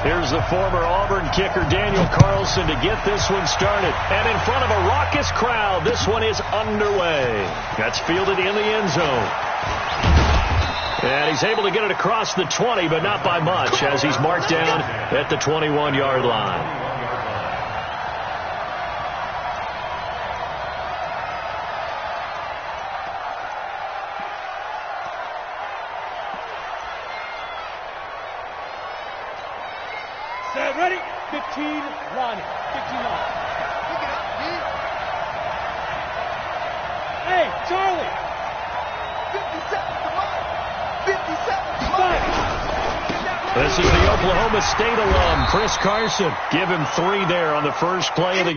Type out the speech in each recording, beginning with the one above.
Here's the former Auburn kicker Daniel Carlson to get this one started. And in front of a raucous crowd, this one is underway. That's fielded in the end zone. And he's able to get it across the 20, but not by much, as he's marked down at the 21-yard line. Ready? 15 line. 15 line. Pick it up, Pete. Hey, Charlie. 57, come on. 57, come on. This is the Oklahoma State alum, Chris Carson. Give him 3 there on the first play of the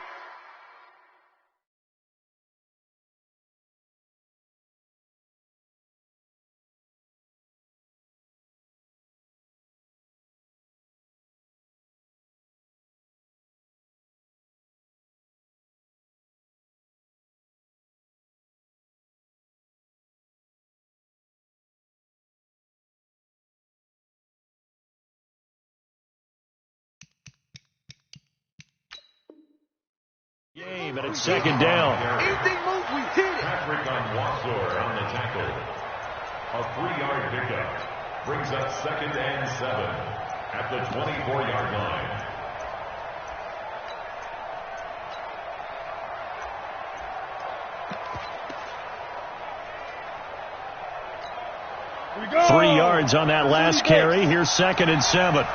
game, and it's second down. Anything moves, we hit it. Patrick Onwuasor on the tackle. A 3-yard pickup brings up 2nd and 7 at the 24-yard line. Here we go. 3 yards on that last carry. Here's 2nd and 7.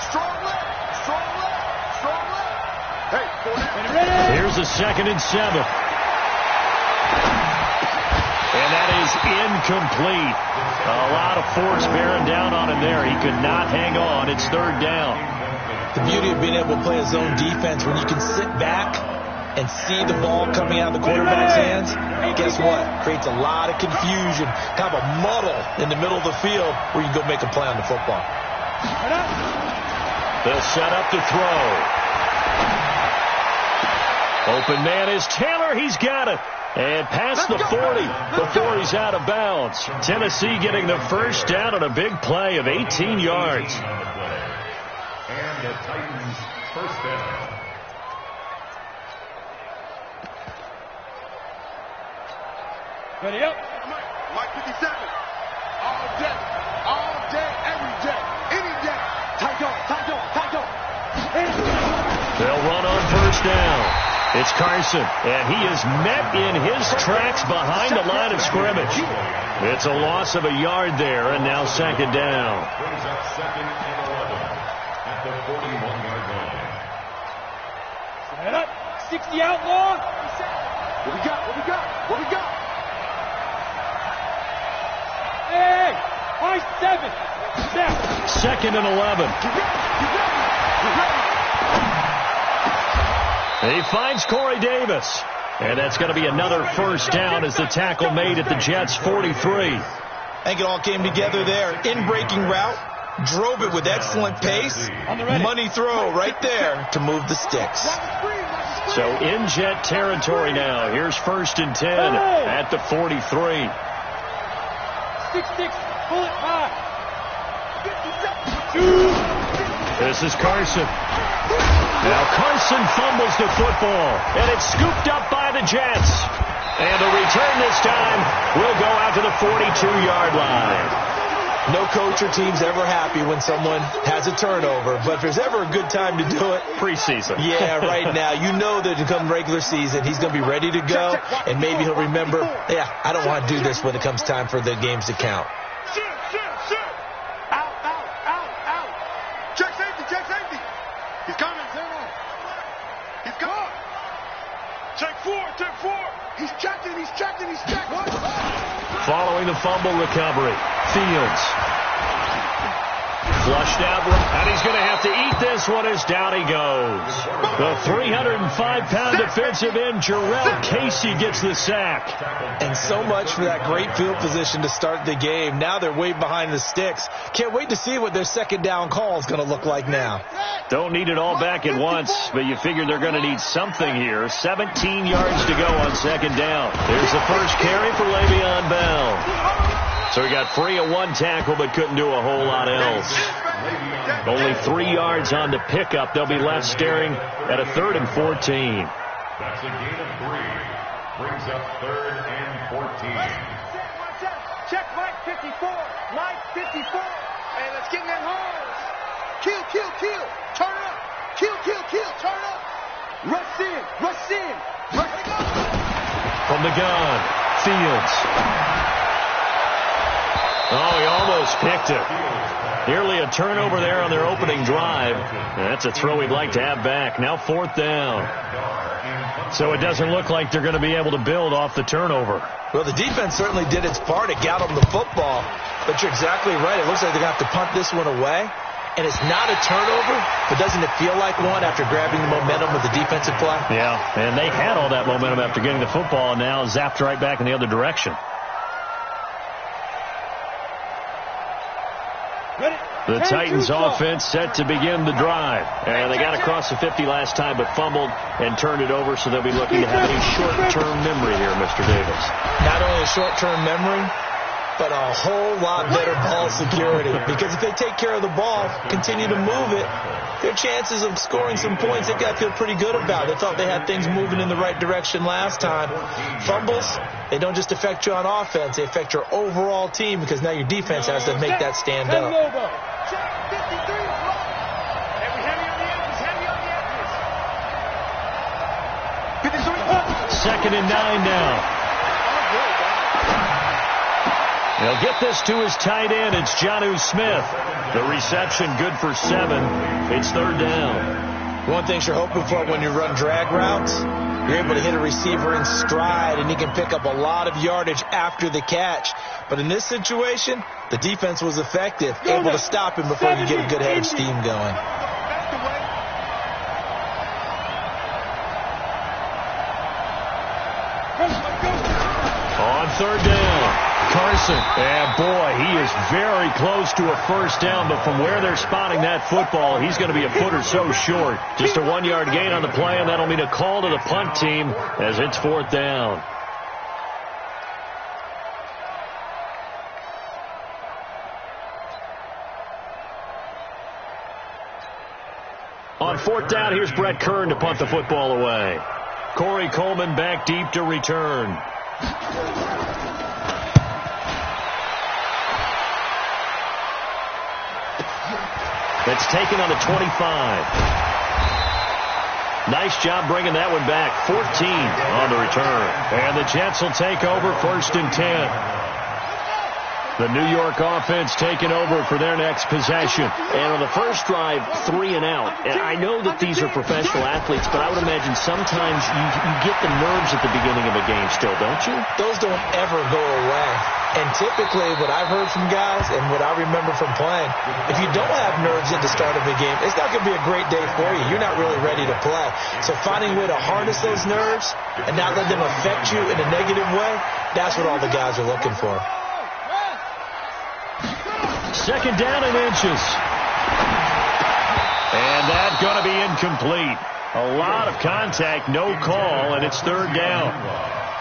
Strong left. Strong left. Strong left. Hey, Ready. Here's a 2nd and 7. And that is incomplete. A lot of force bearing down on him there. He could not hang on. It's 3rd down. The beauty of being able to play a zone defense when you can sit back and see the ball coming out of the quarterback's hands, guess what? Creates a lot of confusion, kind of a muddle in the middle of the field where you go make a play on the football. They'll set up to throw. Open man is Taylor. He's got it. And past the 40 before he's out of bounds. Tennessee getting the first down on a big play of 18 yards. And the Titans first down. Ready up. Mike 57. All day, every day, any day. Tight dog. They'll run on first down. It's Carson, and he is met in his tracks behind the line of scrimmage. It's a loss of a yard there, and now 2nd down. Brings up 2nd and 11 at the 41-yard line. Set up. 60 outlaw. What we got? Hey, high 7. Snap. 2nd and 11. He finds Corey Davis. And that's going to be another first down as the tackle made at the Jets' 43. I think it all came together there. In-breaking route, drove it with excellent pace. Money throw right there to move the sticks. So in Jet territory now. Here's 1st and 10 at the 43. 6-6. Pull it high. This is Carson. Now Carson fumbles the football, and it's scooped up by the Jets. And the return this time will go out to the 42-yard line. No coach or team's ever happy when someone has a turnover, but if there's ever a good time to do it, preseason. Yeah, right now. You know that come regular season, he's going to be ready to go, and maybe he'll remember, yeah, I don't want to do this when it comes time for the games to count. Out. Check safety. He's coming. He's gone. Check four. He's checking. Following the fumble recovery, Fields. Flushed out, and he's going to have to eat this one as down he goes. The 305-pound defensive end, Jarrell Casey, gets the sack. And so much for that great field position to start the game. Now they're way behind the sticks. Can't wait to see what their 2nd down call is going to look like now. Don't need it all back at once, but you figure they're going to need something here. 17 yards to go on 2nd down. There's the first carry for Le'Veon Bell. So he got free of one tackle but couldn't do a whole lot else. Only 3 yards on the pickup. They'll be left staring at a 3rd and 14. That's a gain of 3. Brings up 3rd and 14. Check Mike 54. Mike 54. Hey, let's get in that holes. Kill, kill, kill. Turn up. Kill, kill, kill. Turn up. Rush in. Rush in. Rush in. From the gun, Fields. Oh, he almost picked it. Nearly a turnover there on their opening drive. That's a throw he'd like to have back. Now 4th down. So it doesn't look like they're going to be able to build off the turnover. Well, the defense certainly did its part. It got them the football. But you're exactly right. It looks like they're going to have to punt this one away. And it's not a turnover, but doesn't it feel like one after grabbing the momentum with the defensive play? Yeah, and they had all that momentum after getting the football, and now zapped right back in the other direction. The Titans offense set to begin the drive. And they got across the 50 last time but fumbled and turned it over, so they'll be looking to have a short-term memory here, Mr. Davis. Not only a short-term memory, but a whole lot better ball security. Because if they take care of the ball, continue to move it, their chances of scoring some points, they've got to feel pretty good about. They thought they had things moving in the right direction last time. Fumbles, they don't just affect you on offense, they affect your overall team because now your defense has to make that stand up. Second and 9 now. They'll get this to his tight end. It's Jonnu Smith. The reception good for 7. It's 3rd down. One thing you're hoping for when you run drag routes, you're able to hit a receiver in stride, and he can pick up a lot of yardage after the catch. But in this situation, the defense was effective, able to stop him before you get a good head of steam going. On 3rd down, Carson. And boy, he is very close to a first down, but from where they're spotting that football, he's going to be a foot or so short. Just a 1-yard gain on the play, and that'll mean a call to the punt team as it's 4th down. On 4th down, here's Brett Kern to punt the football away. Corey Coleman back deep to return. It's taken on the 25. Nice job bringing that one back. 14 on the return. And the Jets will take over 1st and 10. The New York offense taking over for their next possession. And on the first drive, 3 and out. And I know that these are professional athletes, but I would imagine sometimes you get the nerves at the beginning of a game still, don't you? Those don't ever go away. And typically what I've heard from guys and what I remember from playing, if you don't have nerves at the start of a game, it's not going to be a great day for you. You're not really ready to play. So finding a way to harness those nerves and not let them affect you in a negative way, that's what all the guys are looking for. 2nd down and inches. And that's going to be incomplete. A lot of contact, no call, and it's 3rd down.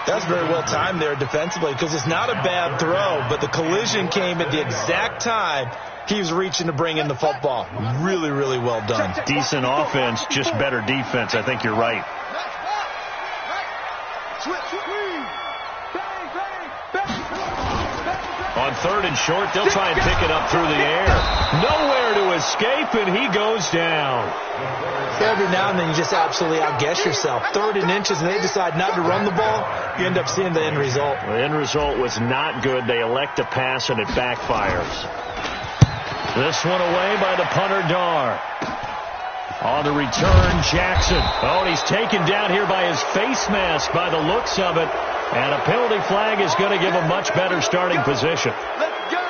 That's very well timed there defensively because it's not a bad throw, but the collision came at the exact time he was reaching to bring in the football. Really, really well done. Decent offense, just better defense. I think you're right. On 3rd and short, they'll try and pick it up through the air. Nowhere to escape, and he goes down. Every now and then you just absolutely outguess yourself. 3rd and inches, and they decide not to run the ball. You end up seeing the end result. The end result was not good. They elect to pass, and it backfires. This one away by the punter, Dar. On the return, Jackson. Oh, and he's taken down here by his face mask by the looks of it. And a penalty flag is going to give a much better starting position. Let's go.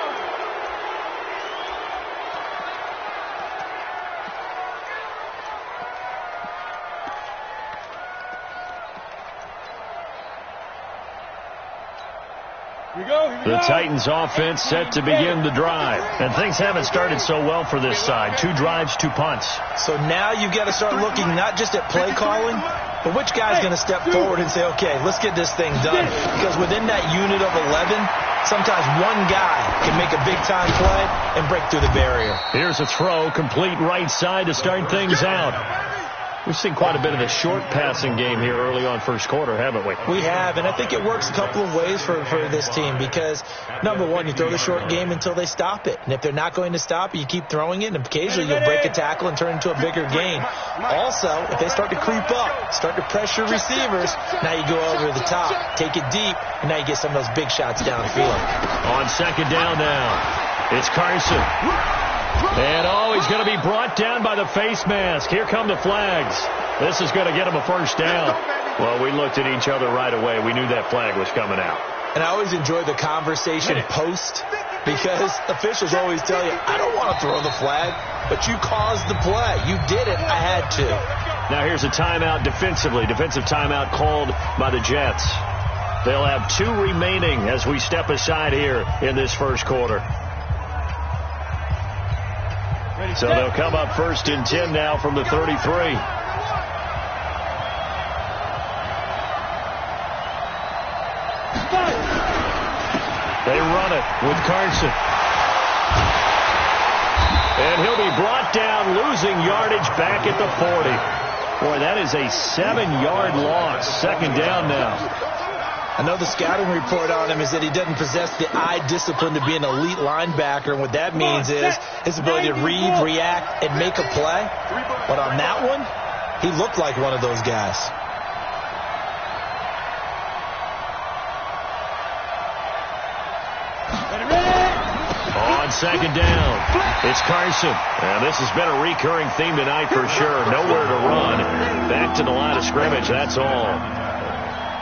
The Titans offense set to begin the drive. And things haven't started so well for this side. 2 drives, 2 punts. So now you've got to start looking not just at play calling, but which guy's going to step forward and say, okay, let's get this thing done. Because within that unit of 11, Sometimes one guy can make a big-time play and break through the barrier. Here's a throw, complete right side to start things out. We've seen quite a bit of the short passing game here early on first quarter, haven't we? We have, and I think it works a couple of ways for this team because, number one, you throw the short game until they stop it. And if they're not going to stop it, you keep throwing it, and occasionally you'll break a tackle and turn it into a bigger gain. Also, if they start to creep up, start to pressure receivers, now you go over the top, take it deep, and now you get some of those big shots downfield. On second down now, it's Carson. And, he's going to be brought down by the face mask. Here come the flags. This is going to get him a first down. Well, we looked at each other right away. We knew that flag was coming out. And I always enjoy the conversation post because officials always tell you, I don't want to throw the flag, but you caused the play. You did it. I had to. Now here's a timeout defensively. Defensive timeout called by the Jets. They'll have 2 remaining as we step aside here in this first quarter. So they'll come up 1st and 10 now from the 33. They run it with Carson. And he'll be brought down, losing yardage back at the 40. Boy, that is a 7-yard loss. Second down now. I know the scouting report on him is that he doesn't possess the eye discipline to be an elite linebacker. And what that means is his ability to read, react, and make a play. But on that one, he looked like one of those guys. On second down, it's Carson. And this has been a recurring theme tonight for sure. Nowhere to run. Back to the line of scrimmage, that's all.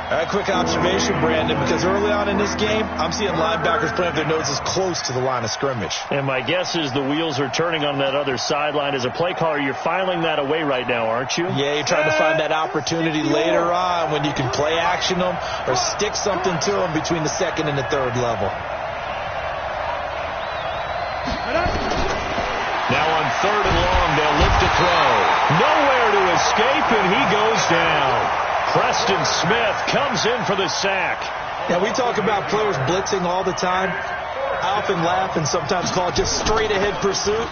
All right, quick observation, Brandon, because early on in this game, I'm seeing linebackers playing their noses close to the line of scrimmage. And my guess is the wheels are turning on that other sideline. As a play caller, you're filing that away right now, aren't you? Yeah, you're trying to find that opportunity later on when you can play action them or stick something to them between the second and the third level. Now on 3rd and long, they'll lift a throw. Nowhere to escape, and he goes down. Preston Smith comes in for the sack. Now, we talk about players blitzing all the time. I often laugh and sometimes call it just straight-ahead pursuit.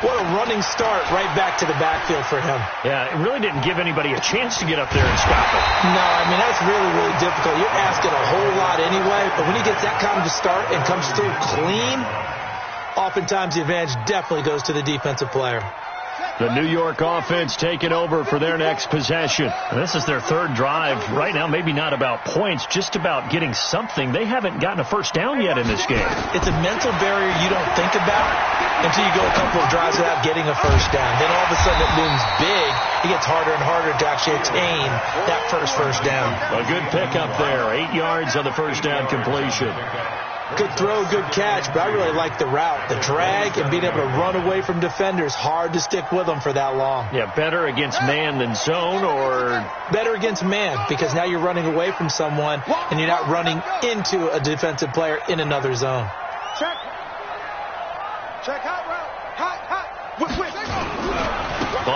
What a running start right back to the backfield for him. Yeah, it really didn't give anybody a chance to get up there and stop it. No, I mean, that's really, really difficult. You're asking a whole lot anyway, but when he gets that kind of a start and comes through clean, oftentimes the advantage definitely goes to the defensive player. The New York offense taking over for their next possession. This is their 3rd drive. Right now, maybe not about points, just about getting something. They haven't gotten a first down yet in this game. It's a mental barrier you don't think about until you go a couple of drives without getting a first down. Then all of a sudden it looms big. It gets harder and harder to actually attain that first down. A good pickup there. 8 yards on the first down completion. Good throw, good catch, but I really like the route. The drag and being able to run away from defenders. Hard to stick with them for that long. Yeah, better against man than zone, or? Better against man, because now you're running away from someone and you're not running into a defensive player in another zone. Check. Check hot route. Hot.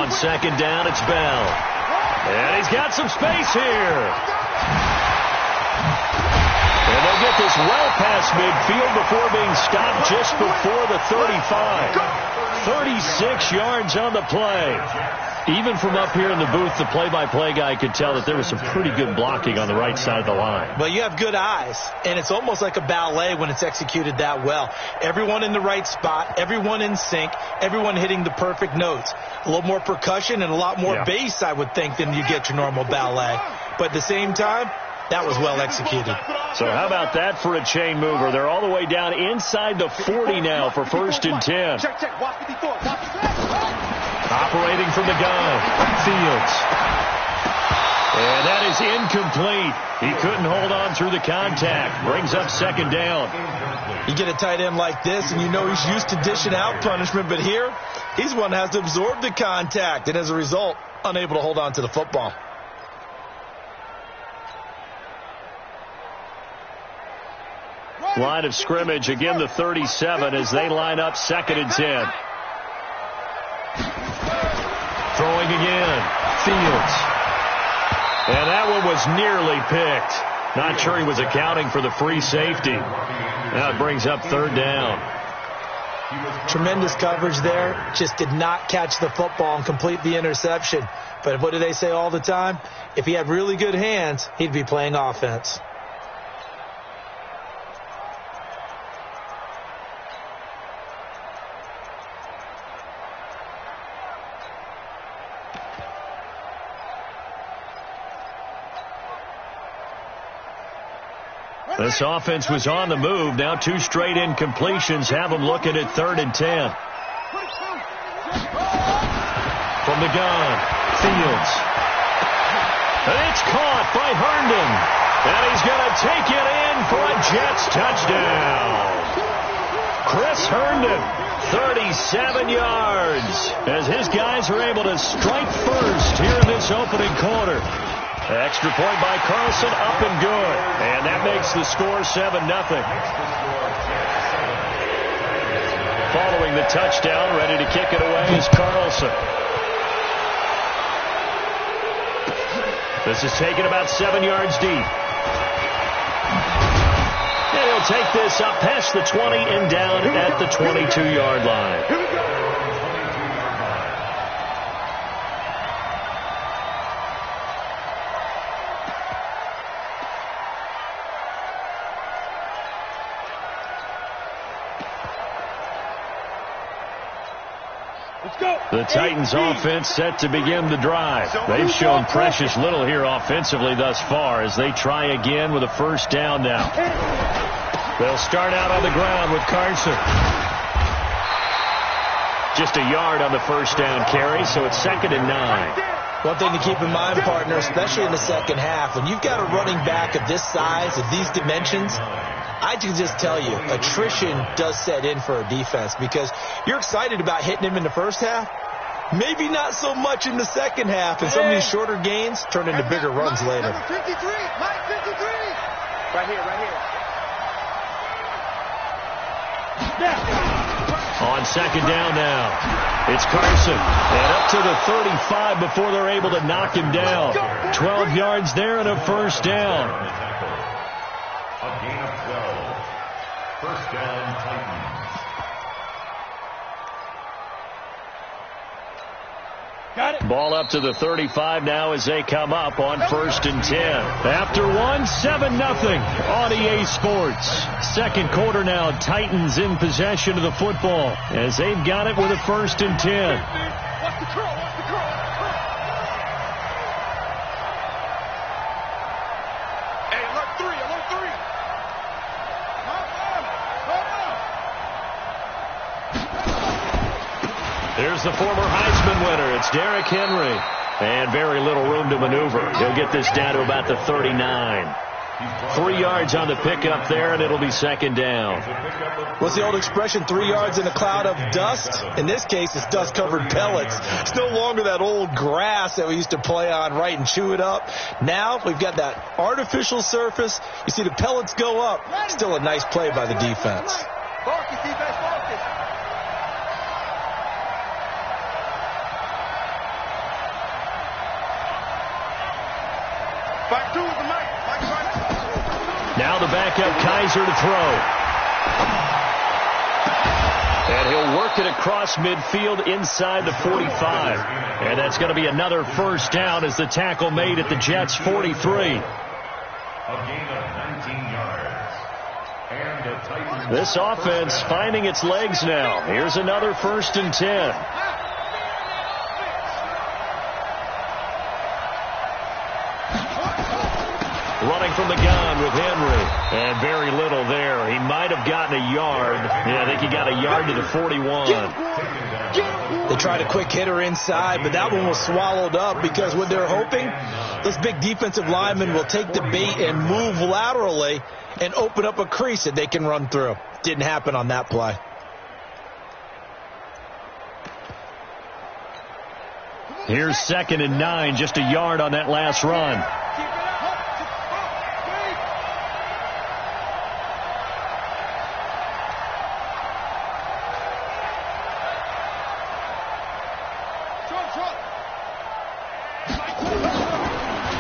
On second down, it's Bell. And he's got some space here. And they'll get this well past midfield before being stopped just before the 35. 36 yards on the play. Even from up here in the booth, the play-by-play guy could tell that there was some pretty good blocking on the right side of the line. Well, you have good eyes, and it's almost like a ballet when it's executed that well. Everyone in the right spot, everyone in sync, everyone hitting the perfect notes. A little more percussion and a lot more bass, I would think, than you get your normal ballet. But at the same time, that was well executed. So how about that for a chain mover? They're all the way down inside the 40 now for 1st and 10. Check. Watch 54. Operating from the gun, Fields. And that is incomplete. He couldn't hold on through the contact. Brings up 2nd down. You get a tight end like this, and you know he's used to dishing out punishment, but here, he's one that has to absorb the contact, and as a result, unable to hold on to the football. Line of scrimmage, again the 37 as they line up 2nd and 10. Throwing again, Fields. And that one was nearly picked. Not sure he was accounting for the free safety. Now it brings up third down. Tremendous coverage there. Just did not catch the football and complete the interception. But what do they say all the time? If he had really good hands, he'd be playing offense. This offense was on the move. Now 2 straight incompletions have them looking at 3rd and 10. From the gun, Fields. And it's caught by Herndon. And he's going to take it in for a Jets touchdown. Chris Herndon, 37 yards, as his guys are able to strike first here in this opening quarter. Extra point by Carlson, up and good. And that makes the score 7-0. Following the touchdown, ready to kick it away is Carlson. This is taken about 7 yards deep. And he'll take this up past the 20 and down at the 22-yard line. Here we go. The Titans offense set to begin the drive. They've shown precious little here offensively thus far as they try again with a first down now. They'll start out on the ground with Carson. Just a yard on the first down carry, so it's 2nd and 9. One thing to keep in mind, partner, especially in the second half, when you've got a running back of this size, of these dimensions, I can just tell you, attrition does set in for a defense because you're excited about hitting him in the first half. Maybe not so much in the second half, and some of these shorter gains turn into bigger runs later. Number 53, Mike 53. Right here, right here. On second down now, it's Carson. And up to the 35 before they're able to knock him down. 12 yards there and a first down. A gain of 12. First down, Titans. Got it. Ball up to the 35 now as they come up on 1st and 10. After one, 7-0 on EA Sports. Second quarter now, Titans in possession of the football as they've got it with a 1st and 10. Watch the curl, watch the curl. Hey, alert 3, alert 3. There's the former Heisman winner. It's Derrick Henry. And very little room to maneuver. He'll get this down to about the 39. 3 yards on the pickup there, and it'll be 2nd down. What's the old expression, 3 yards in a cloud of dust? In this case, it's dust-covered pellets. It's no longer that old grass that we used to play on, right, and chew it up. Now we've got that artificial surface. You see the pellets go up. Still a nice play by the defense. Focus, defense, focus. Back two with the mic. Mike's right. Now the backup Kaiser to throw. And he'll work it across midfield inside the 45. And that's going to be another first down as the tackle made at the Jets' 43. A gain of 19 yards. And the Titans. This offense finding its legs now. Here's another 1st and 10. Running from the gun with Henry. And very little there. He might have gotten a yard. Yeah, I think he got a yard to the 41. They tried a quick hitter inside, but that one was swallowed up because what they're hoping, those big defensive linemen will take the bait and move laterally and open up a crease that they can run through. Didn't happen on that play. Here's 2nd and 9, just a yard on that last run.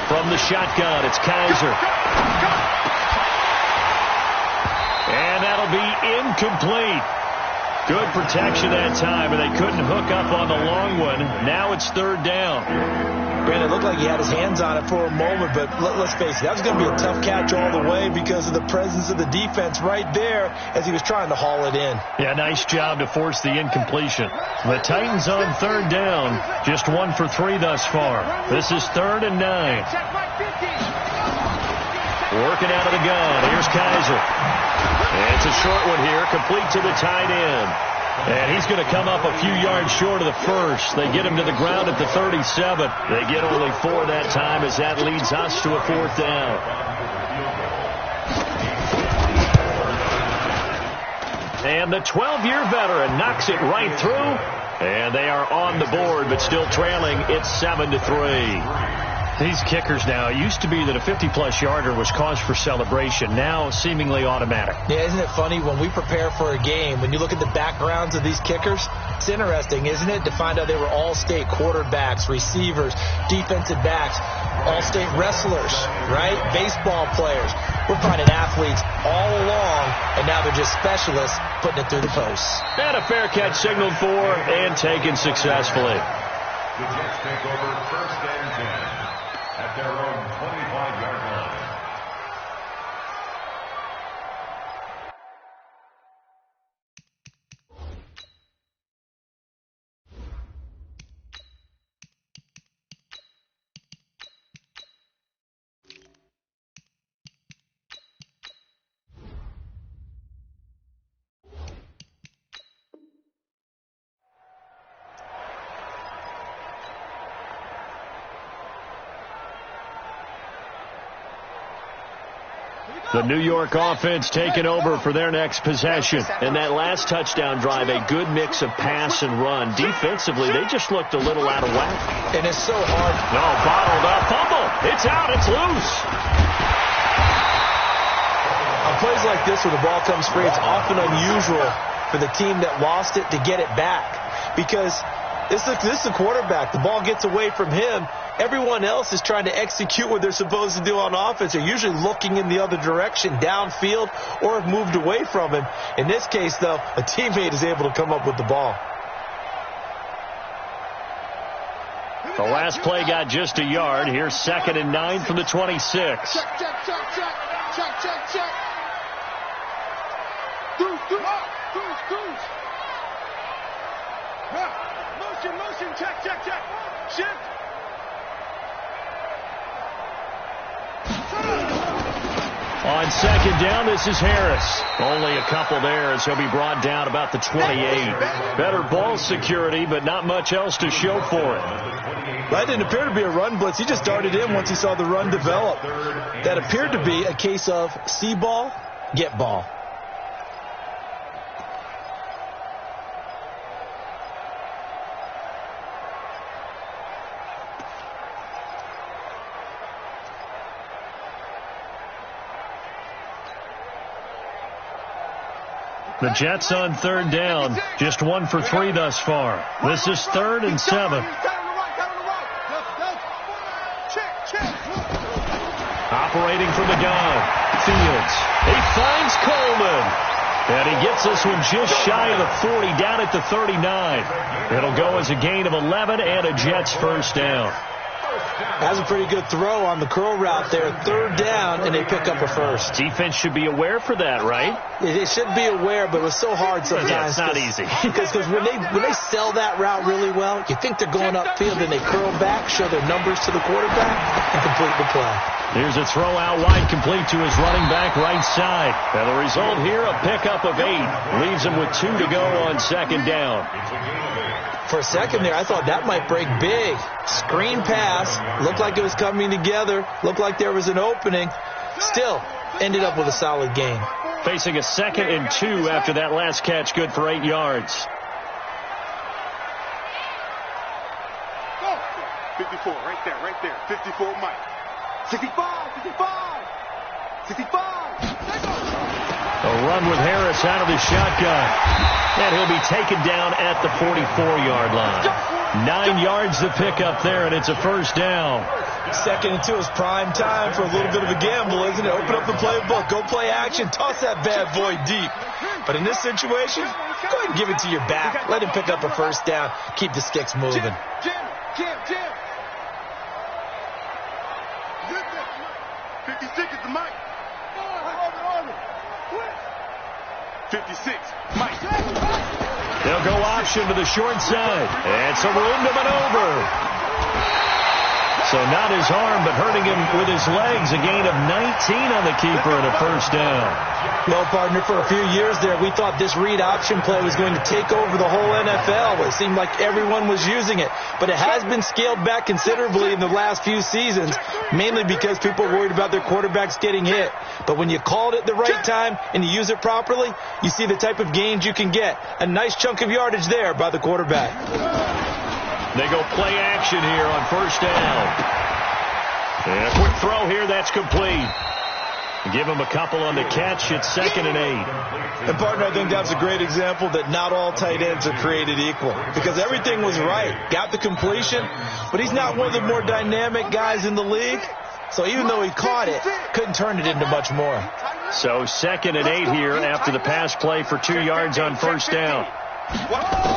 From the shotgun, it's Kaiser. will be incomplete. Good protection that time, and they couldn't hook up on the long one. Now it's third down. Brandon, it looked like he had his hands on it for a moment, but let's face it, that was going to be a tough catch all the way because of the presence of the defense right there as he was trying to haul it in. Yeah, nice job to force the incompletion. The Titans on third down, just 1 for 3 thus far. This is 3rd and 9. Working out of the gun. Here's Kaiser. And it's a short one here, complete to the tight end. And he's going to come up a few yards short of the first. They get him to the ground at the 37. They get only 4 that time as that leads us to a 4th down. And the 12-year veteran knocks it right through. And they are on the board, but still trailing. It's 7-3. These kickers now, it used to be that a 50-plus yarder was cause for celebration. Now, seemingly automatic. Yeah, isn't it funny when we prepare for a game, when you look at the backgrounds of these kickers, it's interesting, isn't it, to find out they were all-state quarterbacks, receivers, defensive backs, all-state wrestlers, right? Baseball players. We're finding athletes all along, and now they're just specialists putting it through the posts. And a fair catch signaled for and taken successfully. The Jets take over 1st and 10 at their own 25-yard line. The New York offense taking over for their next possession. And that last touchdown drive, a good mix of pass and run. Defensively, they just looked a little out of whack. And it's so hard. No, bottled up. Fumble. It's out. It's loose. On plays like this where the ball comes free, it's often unusual for the team that lost it to get it back. Because this is the quarterback. The ball gets away from him. Everyone else is trying to execute what they're supposed to do on offense. They're usually looking in the other direction, downfield, or have moved away from him. In this case, though, a teammate is able to come up with the ball. The last play got just a yard. Here's 2nd and 9 from the 26. Check, check, check, check. Check, check, check. Goose. Motion, check, check, check. Shift. On 2nd down, this is Harris. Only a couple there as he'll be brought down about the 28. Better ball security, but not much else to show for it. That didn't appear to be a run blitz. He just darted in once he saw the run develop. That appeared to be a case of see ball, get ball. The Jets on 3rd down, just 1 for 3 thus far. This is 3rd and 7. Operating from the gun, Fields. He finds Coleman. And he gets this one just shy of the 40, down at the 39. It'll go as a gain of 11 and a Jets 1st down. That's a pretty good throw on the curl route there. 3rd down, and they pick up a first. Defense should be aware for that, right? They should be aware, but it was so hard sometimes. Yeah, it's not easy. Because when they sell that route really well, you think they're going upfield, and they curl back, show their numbers to the quarterback, and complete the play. Here's a throw out wide, complete to his running back right side. And the result here, a pickup of 8. Leaves him with 2 to go on 2nd down. For a second there, I thought that might break big. Screen pass. Looked like it was coming together. Looked like there was an opening. Still, ended up with a solid gain. Facing a 2nd and 2 after that last catch, good for 8 yards. 54, right there. 54, Mike. 65. A run with Harris out of the shotgun. And he'll be taken down at the 44-yard line. 9 yards to pick up there, and it's a 1st down. 2nd and 2 is prime time for a little bit of a gamble, isn't it? Open up the playbook, go play action, toss that bad boy deep. But in this situation, go ahead and give it to your back. Let him pick up a first down. Keep the sticks moving. Jim. 56 is the mic. 56, Mike. They'll go option to the short side. And some room to maneuver. So not his arm, but hurting him with his legs. A gain of 19 on the keeper and a first down. Well, partner, for a few years there, we thought this read option play was going to take over the whole NFL. It seemed like everyone was using it. But it has been scaled back considerably in the last few seasons, mainly because people are worried about their quarterbacks getting hit. But when you call it at the right time and you use it properly, you see the type of gains you can get. A nice chunk of yardage there by the quarterback. They go play action here on first down. And a quick throw here, that's complete. Give him a couple on the catch. It's 2nd and 8. And, partner, I think that's a great example that not all tight ends are created equal. Because everything was right. Got the completion, but he's not one of the more dynamic guys in the league. So even though he caught it, couldn't turn it into much more. So 2nd and 8 here after the pass play for 2 yards on first down.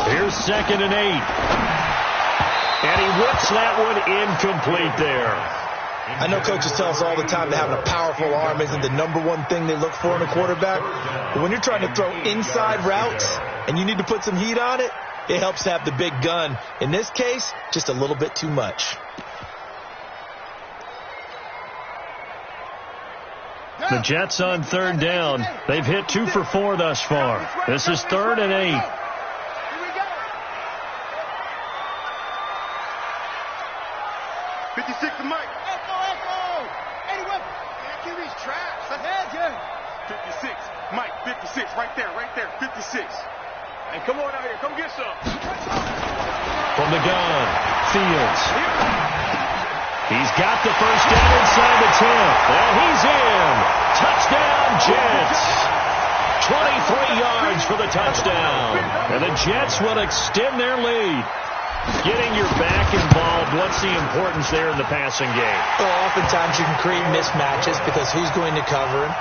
Here's 2nd and 8. And he whips that one incomplete there. I know coaches tell us all the time that having a powerful arm isn't the number one thing they look for in a quarterback. But when you're trying to throw inside routes and you need to put some heat on it, it helps to have the big gun. In this case, just a little bit too much. The Jets on 3rd down. They've hit 2 for 4 thus far. This is 3rd and 8. 56 to Mike. Echo. Eddie Whip. QB's trash. That's it. 56. Mike, 56. Right there. 56. Hey, come on out here. Come get some. From the gun, Fields. He's got the first down inside the 10. And he's in. Touchdown, Jets. 23 yards for the touchdown. And the Jets will extend their lead. Getting your back involved, what's the importance there in the passing game? Well, oftentimes you can create mismatches because who's going to cover him,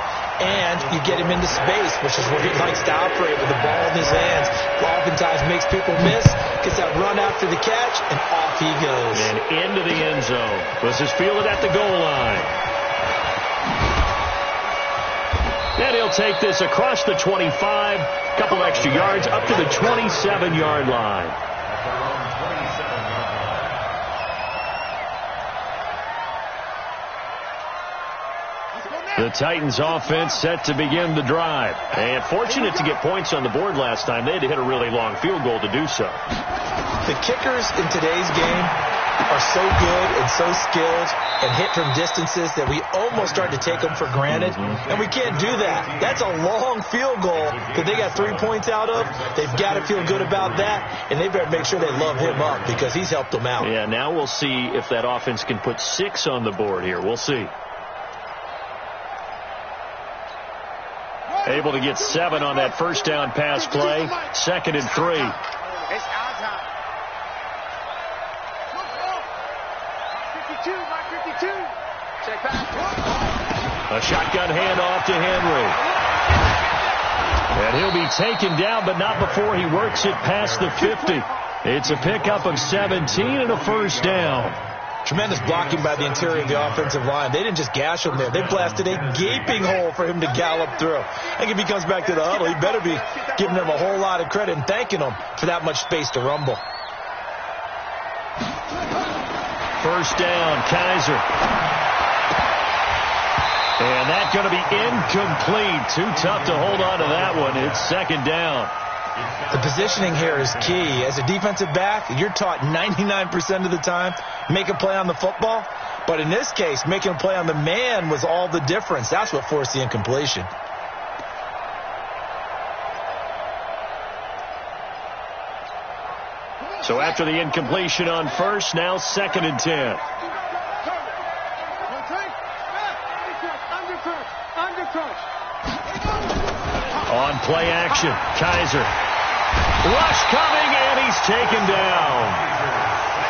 and you get him into space, which is where he likes to operate with the ball in his hands. Oftentimes makes people miss, gets that run after the catch, and off he goes. And into the end zone. This is fielded at the goal line. And he'll take this across the 25, couple extra yards, up to the 27-yard line. The Titans offense set to begin the drive. And fortunate to get points on the board last time. They had to hit a really long field goal to do so. The kickers in today's game are so good and so skilled and hit from distances that we almost start to take them for granted. And we can't do that. That's a long field goal that they got 3 points out of. They've got to feel good about that. And they better make sure they love him up because he's helped them out. Yeah, now we'll see if that offense can put 6 on the board here. We'll see. Able to get 7 on that first down pass play. 2nd and 3. It's our time. 52, Mike 52. Check back. A shotgun handoff to Henry. And he'll be taken down, but not before he works it past the 50. It's a pickup of 17 and a first down. Tremendous blocking by the interior of the offensive line. They didn't just gash him there. They blasted a gaping hole for him to gallop through. I think if he comes back to the huddle, he better be giving them a whole lot of credit and thanking them for that much space to rumble. First down, Kaiser. And that's going to be incomplete. Too tough to hold on to that one. It's 2nd down. The positioning here is key. As a defensive back, you're taught 99% of the time, make a play on the football. But in this case, making a play on the man was all the difference. That's what forced the incompletion. So after the incompletion on first, now 2nd and 10. On play action, Kaiser. Rush coming, and he's taken down.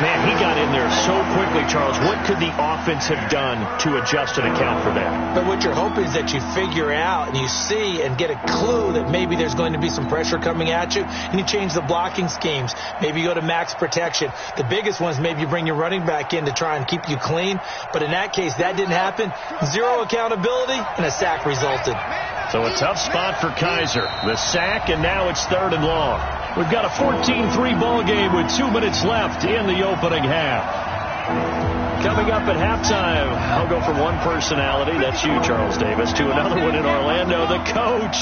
Man, he got in there so quickly, Charles. What could the offense have done to adjust and account for that? But what you're hoping is that you figure out and you see and get a clue that maybe there's going to be some pressure coming at you, and you change the blocking schemes. Maybe you go to max protection. The biggest one is maybe you bring your running back in to try and keep you clean. But in that case, that didn't happen. Zero accountability, and a sack resulted. So a tough spot for Kaiser. The sack, and now it's 3rd and long. We've got a 14-3 ball game with 2 minutes left in the opening half. Coming up at halftime, I'll go from one personality, that's you, Charles Davis, to another one in Orlando, the coach.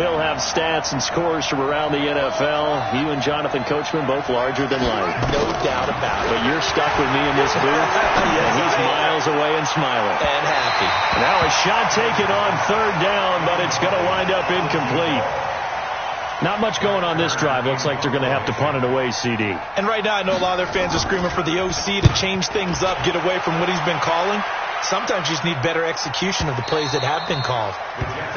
He'll have stats and scores from around the NFL. You and Jonathan Coachman, both larger than life. No doubt about it. But you're stuck with me in this booth, and he's miles away and smiling. And happy. Now a shot taken on 3rd down, but it's going to wind up incomplete. Not much going on this drive. Looks like they're going to have to punt it away, CD. And right now, I know a lot of their fans are screaming for the OC to change things up, get away from what he's been calling. Sometimes you just need better execution of the plays that have been called.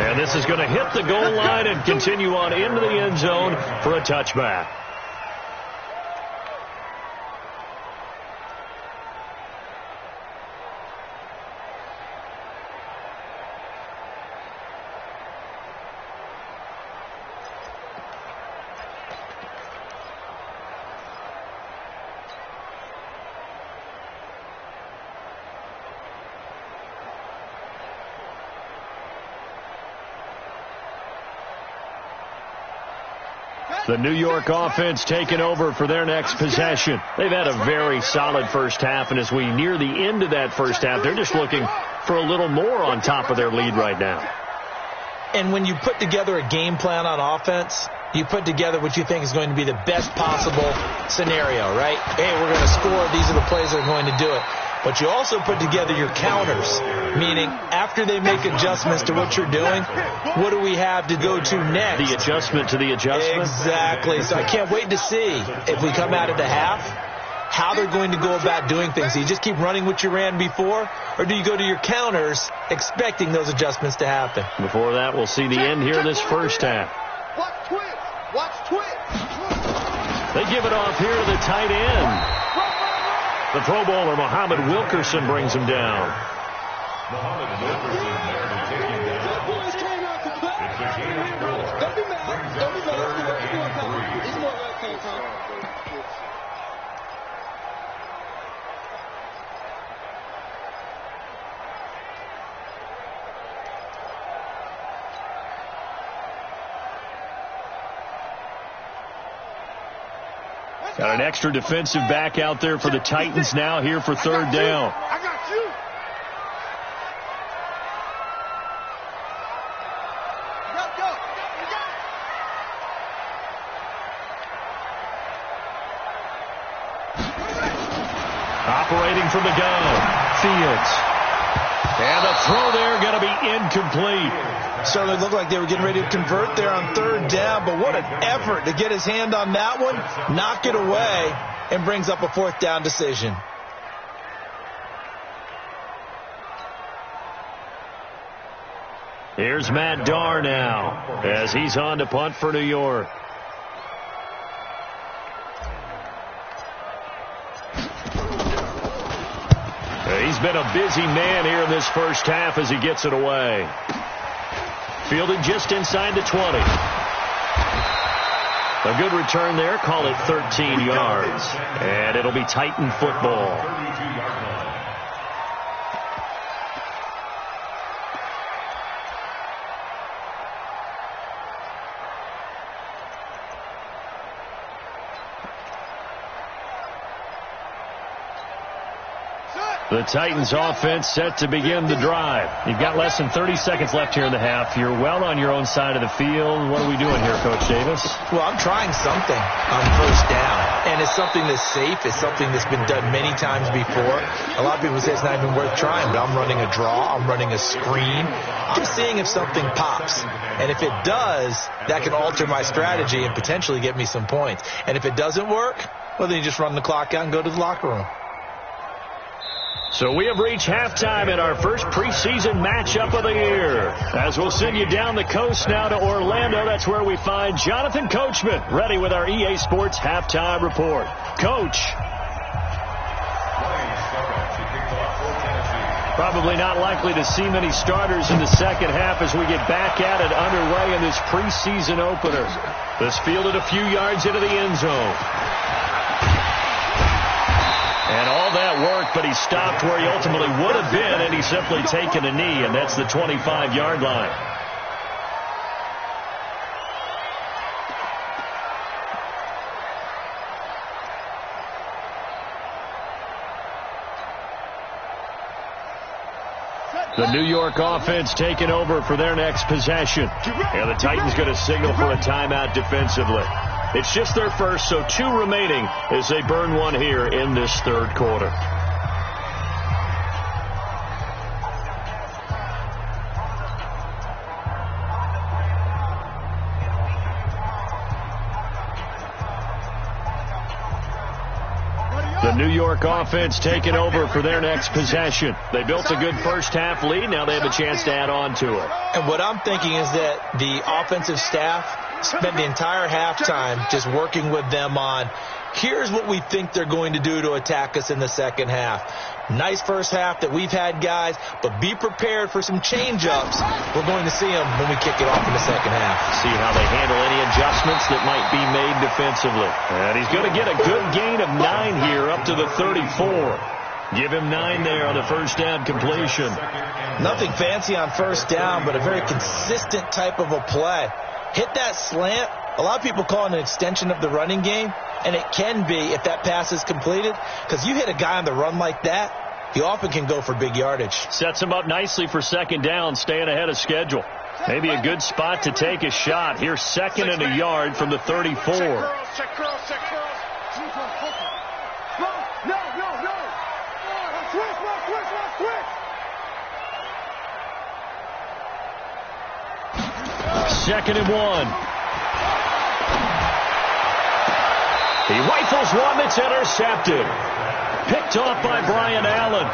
And this is going to hit the goal line and continue on into the end zone for a touchback. The New York offense taking over for their next possession. They've had a very solid first half, and as we near the end of that first half, they're just looking for a little more on top of their lead right now. And when you put together a game plan on offense, you put together what you think is going to be the best possible scenario, right? Hey, we're going to score. These are the plays that are going to do it. But you also put together your counters, meaning after they make adjustments to what you're doing, what do we have to go to next? The adjustment to the adjustment? Exactly. So I can't wait to see if we come out at the half, how they're going to go about doing things. Do you just keep running what you ran before, or do you go to your counters expecting those adjustments to happen? Before that, we'll see the end here in this first half. Watch twitch. Watch twitch. They give it off here to the tight end. The Pro Bowler, Muhammad Wilkerson, brings him down. Muhammad Wilkerson there to take him down. It's a gain of 4. Brings up 3rd and 3. Got an extra defensive back out there for the Titans now here for 3rd down. I got you. Go. You got it. Operating from the gun, Fields. And the throw there going to be incomplete. Certainly looked like they were getting ready to convert there on 3rd down, but what an effort to get his hand on that one, knock it away, and brings up a 4th down decision. Here's Matt Darr now as he's on to punt for New York. He's been a busy man here in this first half as he gets it away. Fielded just inside the 20. A good return there. Call it 13 yards. And it'll be Titan football. 32-yard line. The Titans offense set to begin the drive. You've got less than 30 seconds left here in the half. You're well on your own side of the field. What are we doing here, Coach Davis? Well, I'm trying something on 1st down. And it's something that's safe. It's something that's been done many times before. A lot of people say it's not even worth trying, but I'm running a draw. I'm running a screen. I'm seeing if something pops. And if it does, that can alter my strategy and potentially get me some points. And if it doesn't work, well, then you just run the clock out and go to the locker room. So we have reached halftime in our first preseason matchup of the year. As we'll send you down the coast now to Orlando, that's where we find Jonathan Coachman ready with our EA Sports halftime report. Coach. Probably not likely to see many starters in the second half as we get back at it underway in this preseason opener. This fielded a few yards into the end zone. And all that work, but he stopped where he ultimately would have been, and he's simply taken a knee, and that's the 25-yard line. The New York offense taking over for their next possession. And the Titans going to signal for a timeout defensively. It's just their first, so 2 remaining as they burn one here in this third quarter. The New York offense taking over for their next possession. They built a good first-half lead. Now they have a chance to add on to it. And what I'm thinking is that the offensive staff spent the entire halftime just working with them on, here's what we think they're going to do to attack us in the second half. Nice first half that we've had, guys, but be prepared for some change-ups. We're going to see them when we kick it off in the second half. See how they handle any adjustments that might be made defensively. And he's going to get a good gain of 9 here up to the 34. Give him 9 there on the first down completion. Nothing fancy on first down, but a very consistent type of a play. Hit that slant. A lot of people call it an extension of the running game, and it can be if that pass is completed, because you hit a guy on the run like that, he often can go for big yardage. Sets him up nicely for second down, staying ahead of schedule. Maybe a good spot to take a shot. Here's 2nd and a yard from the 34. Check curls. No. Switch. 2nd and 1. He rifles one that's intercepted. Picked off by Brian Allen.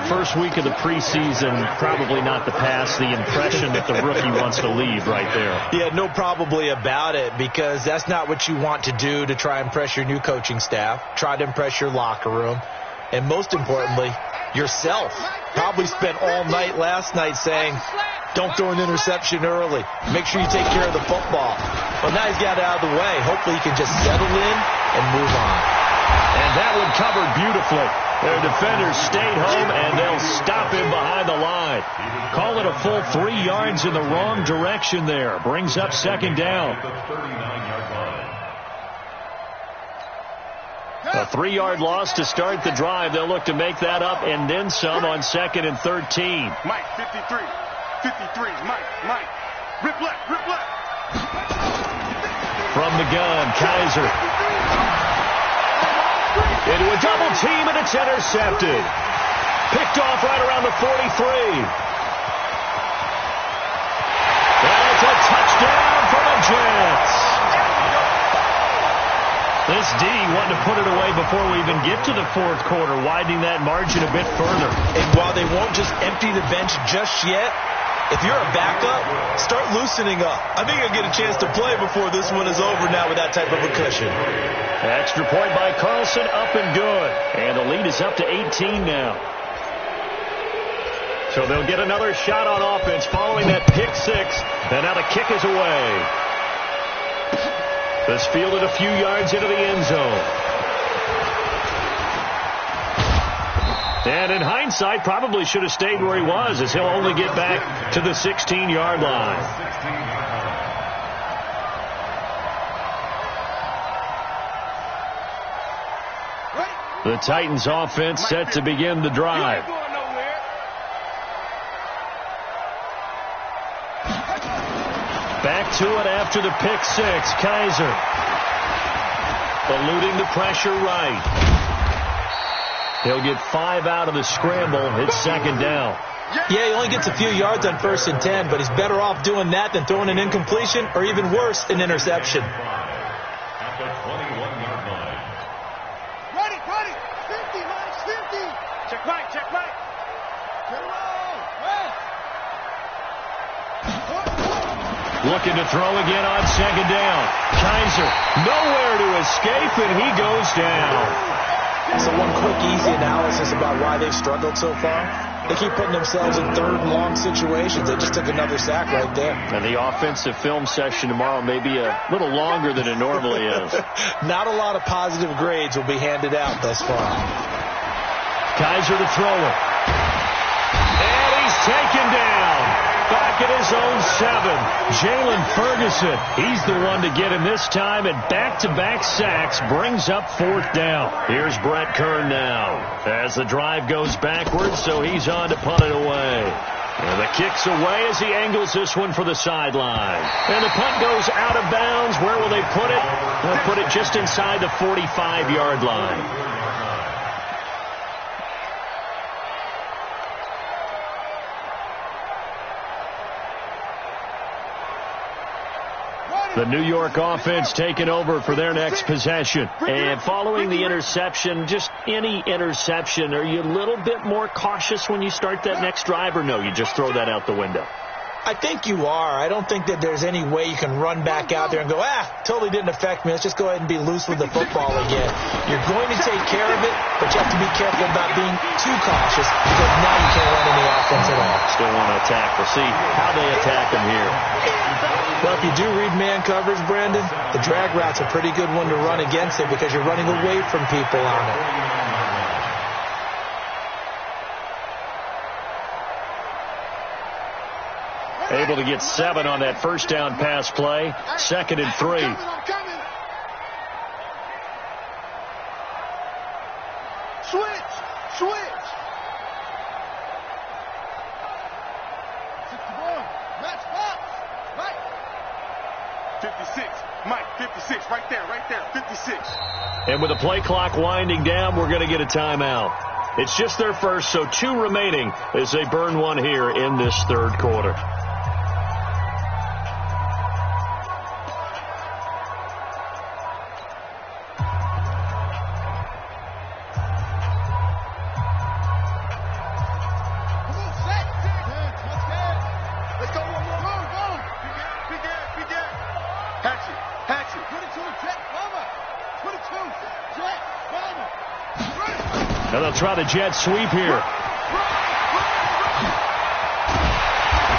First week of the preseason, probably not the pass, the impression that the rookie wants to leave right there. Yeah, no probably about it, because that's not what you want to do to try and impress your new coaching staff, try to impress your locker room, and most importantly, yourself. Probably spent all night last night saying, don't throw an interception early. Make sure you take care of the football. Well, now he's got it out of the way. Hopefully he can just settle in and move on. And that one covered beautifully. Their defenders stayed home, and they'll stop him behind the line. Call it a full 3 yards in the wrong direction there. Brings up second down. A 3-yard loss to start the drive. They'll look to make that up and then some on 2nd and 13. Mike, 53. Mike. Rip left. From the gun, Kaiser. Into a double team, and it's intercepted. Picked off right around the 43. And it's a touchdown for the Jets. This D wanted to put it away before we even get to the fourth quarter, widening that margin a bit further. And while they won't just empty the bench just yet, if you're a backup, start loosening up. I think you'll get a chance to play before this one is over now with that type of a cushion. Extra point by Carlson, up and good. And the lead is up to 18 now. So they'll get another shot on offense following that pick 6. And now the kick is away. This fielded a few yards into the end zone. And in hindsight, probably should have stayed where he was, as he'll only get back to the 16-yard line. The Titans offense set to begin the drive. Back to it after the pick 6. Kaiser eluding the pressure right. He'll get 5 out of the scramble. It's second down. Yeah, he only gets a few yards on 1st and 10, but he's better off doing that than throwing an incompletion or even worse, an interception. At the 21-yard line. Ready. 50, Mike, 50. Check Mike. Looking to throw again on second down. Kaiser nowhere to escape, and he goes down. So one quick, easy analysis about why they've struggled so far. They keep putting themselves in third and long situations. They just took another sack right there. And the offensive film session tomorrow may be a little longer than it normally is. Not a lot of positive grades will be handed out thus far. Kaiser to throw it. And he's taken down. Back at his own 7. Jalen Ferguson. He's the one to get him this time, and back-to-back sacks brings up 4th down. Here's Brett Kern now as the drive goes backwards, so he's on to punt it away. And the kick's away as he angles this one for the sideline. And the punt goes out of bounds. Where will they put it? They'll put it just inside the 45-yard line. The New York offense taking over for their next possession. And following the interception, just any interception, are you a little bit more cautious when you start that next drive, or no, you just throw that out the window? I think you are. I don't think that there's any way you can run back out there and go, totally didn't affect me. Let's just go ahead and be loose with the football again. You're going to take care of it, but you have to be careful about being too cautious because now you can't run any offense at all. Still want to attack. We'll see how they attack them here. Well, if you do read man coverage, Brandon, the drag route's a pretty good one to run against it because you're running away from people on it. Able to get 7 on that first down pass play. 2nd and 3. Switch! 61. Match box. Mike. 56. Mike, 56. Right there. 56. And with the play clock winding down, we're going to get a timeout. It's just their first, so 2 remaining as they burn one here in this third quarter. Now they'll try the jet sweep here.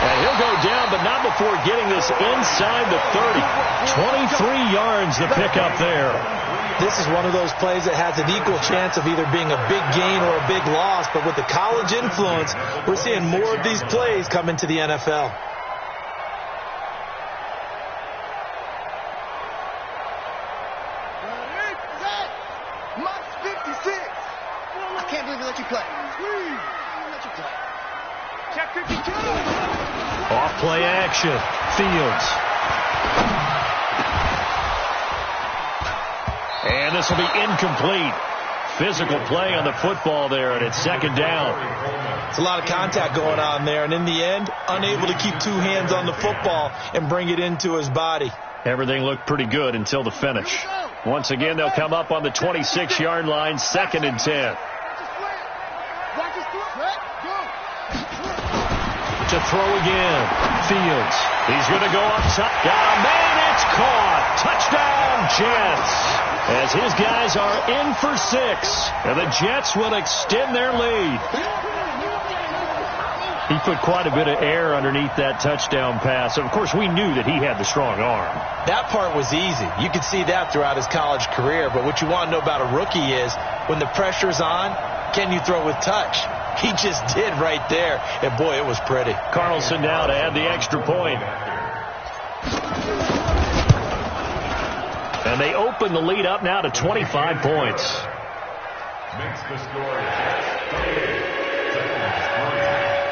And he'll go down, but not before getting this inside the 30. 23 yards to pick up there. This is one of those plays that has an equal chance of either being a big gain or a big loss, but with the college influence, we're seeing more of these plays come into the NFL. Off play action. Fields. And this will be incomplete. Physical play on the football there, and it's 2nd down. It's a lot of contact going on there, and in the end, unable to keep 2 hands on the football and bring it into his body. Everything looked pretty good until the finish. Once again, they'll come up on the 26-yard line, 2nd and 10. To throw again. Fields. He's going to go up top. Got a man. It's caught. Touchdown, Jets. As his guys are in for 6. And the Jets will extend their lead. He put quite a bit of air underneath that touchdown pass. Of course, we knew that he had the strong arm. That part was easy. You could see that throughout his college career. But what you want to know about a rookie is when the pressure's on, can you throw with touch? He just did right there. And, boy, it was pretty. Carlson now to add the extra point. And they open the lead up now to 25 points.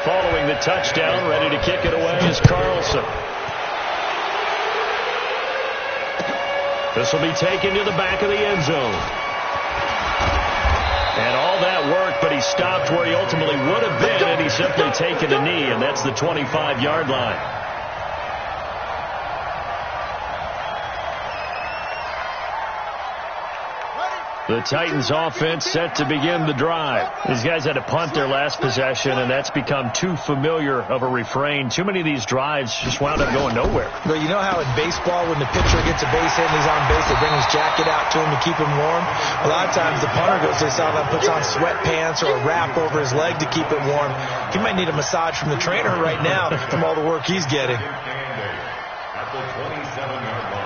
Following the touchdown, ready to kick it away is Carlson. This will be taken to the back of the end zone. And all that worked, but he stopped where he ultimately would have been, and he's simply taken a knee, and that's the 25-yard line. The Titans offense set to begin the drive. These guys had to punt their last possession, and that's become too familiar of a refrain. Too many of these drives just wound up going nowhere. Well, you know how in baseball when the pitcher gets a base hit and he's on base, they bring his jacket out to him to keep him warm? A lot of times the punter goes to the sideline, puts on sweatpants or a wrap over his leg to keep it warm. He might need a massage from the trainer right now from all the work he's getting. At the 27-yard line.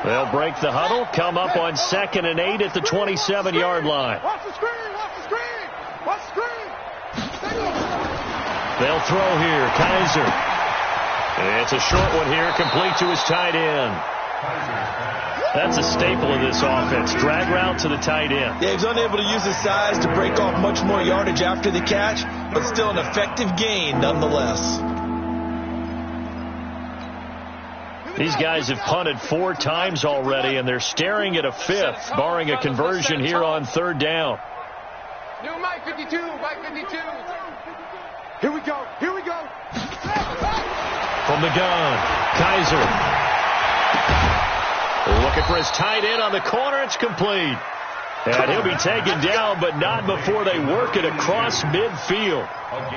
They'll break the huddle, come up on 2nd and 8 at the 27-yard line. Watch the screen! Watch the screen! Watch the screen! They'll throw here. Kizer. It's a short one here, complete to his tight end. That's a staple of this offense. Drag route to the tight end. Yeah, he's unable to use his size to break off much more yardage after the catch, but still an effective gain nonetheless. These guys have punted 4 times already, and they're staring at a 5th, barring a conversion here on 3rd down. New Mike 52, Mike 52. Here we go, here we go. From the gun, Kizer. Looking for his tight end on the corner. It's complete. And he'll be taken down, but not before they work it across midfield.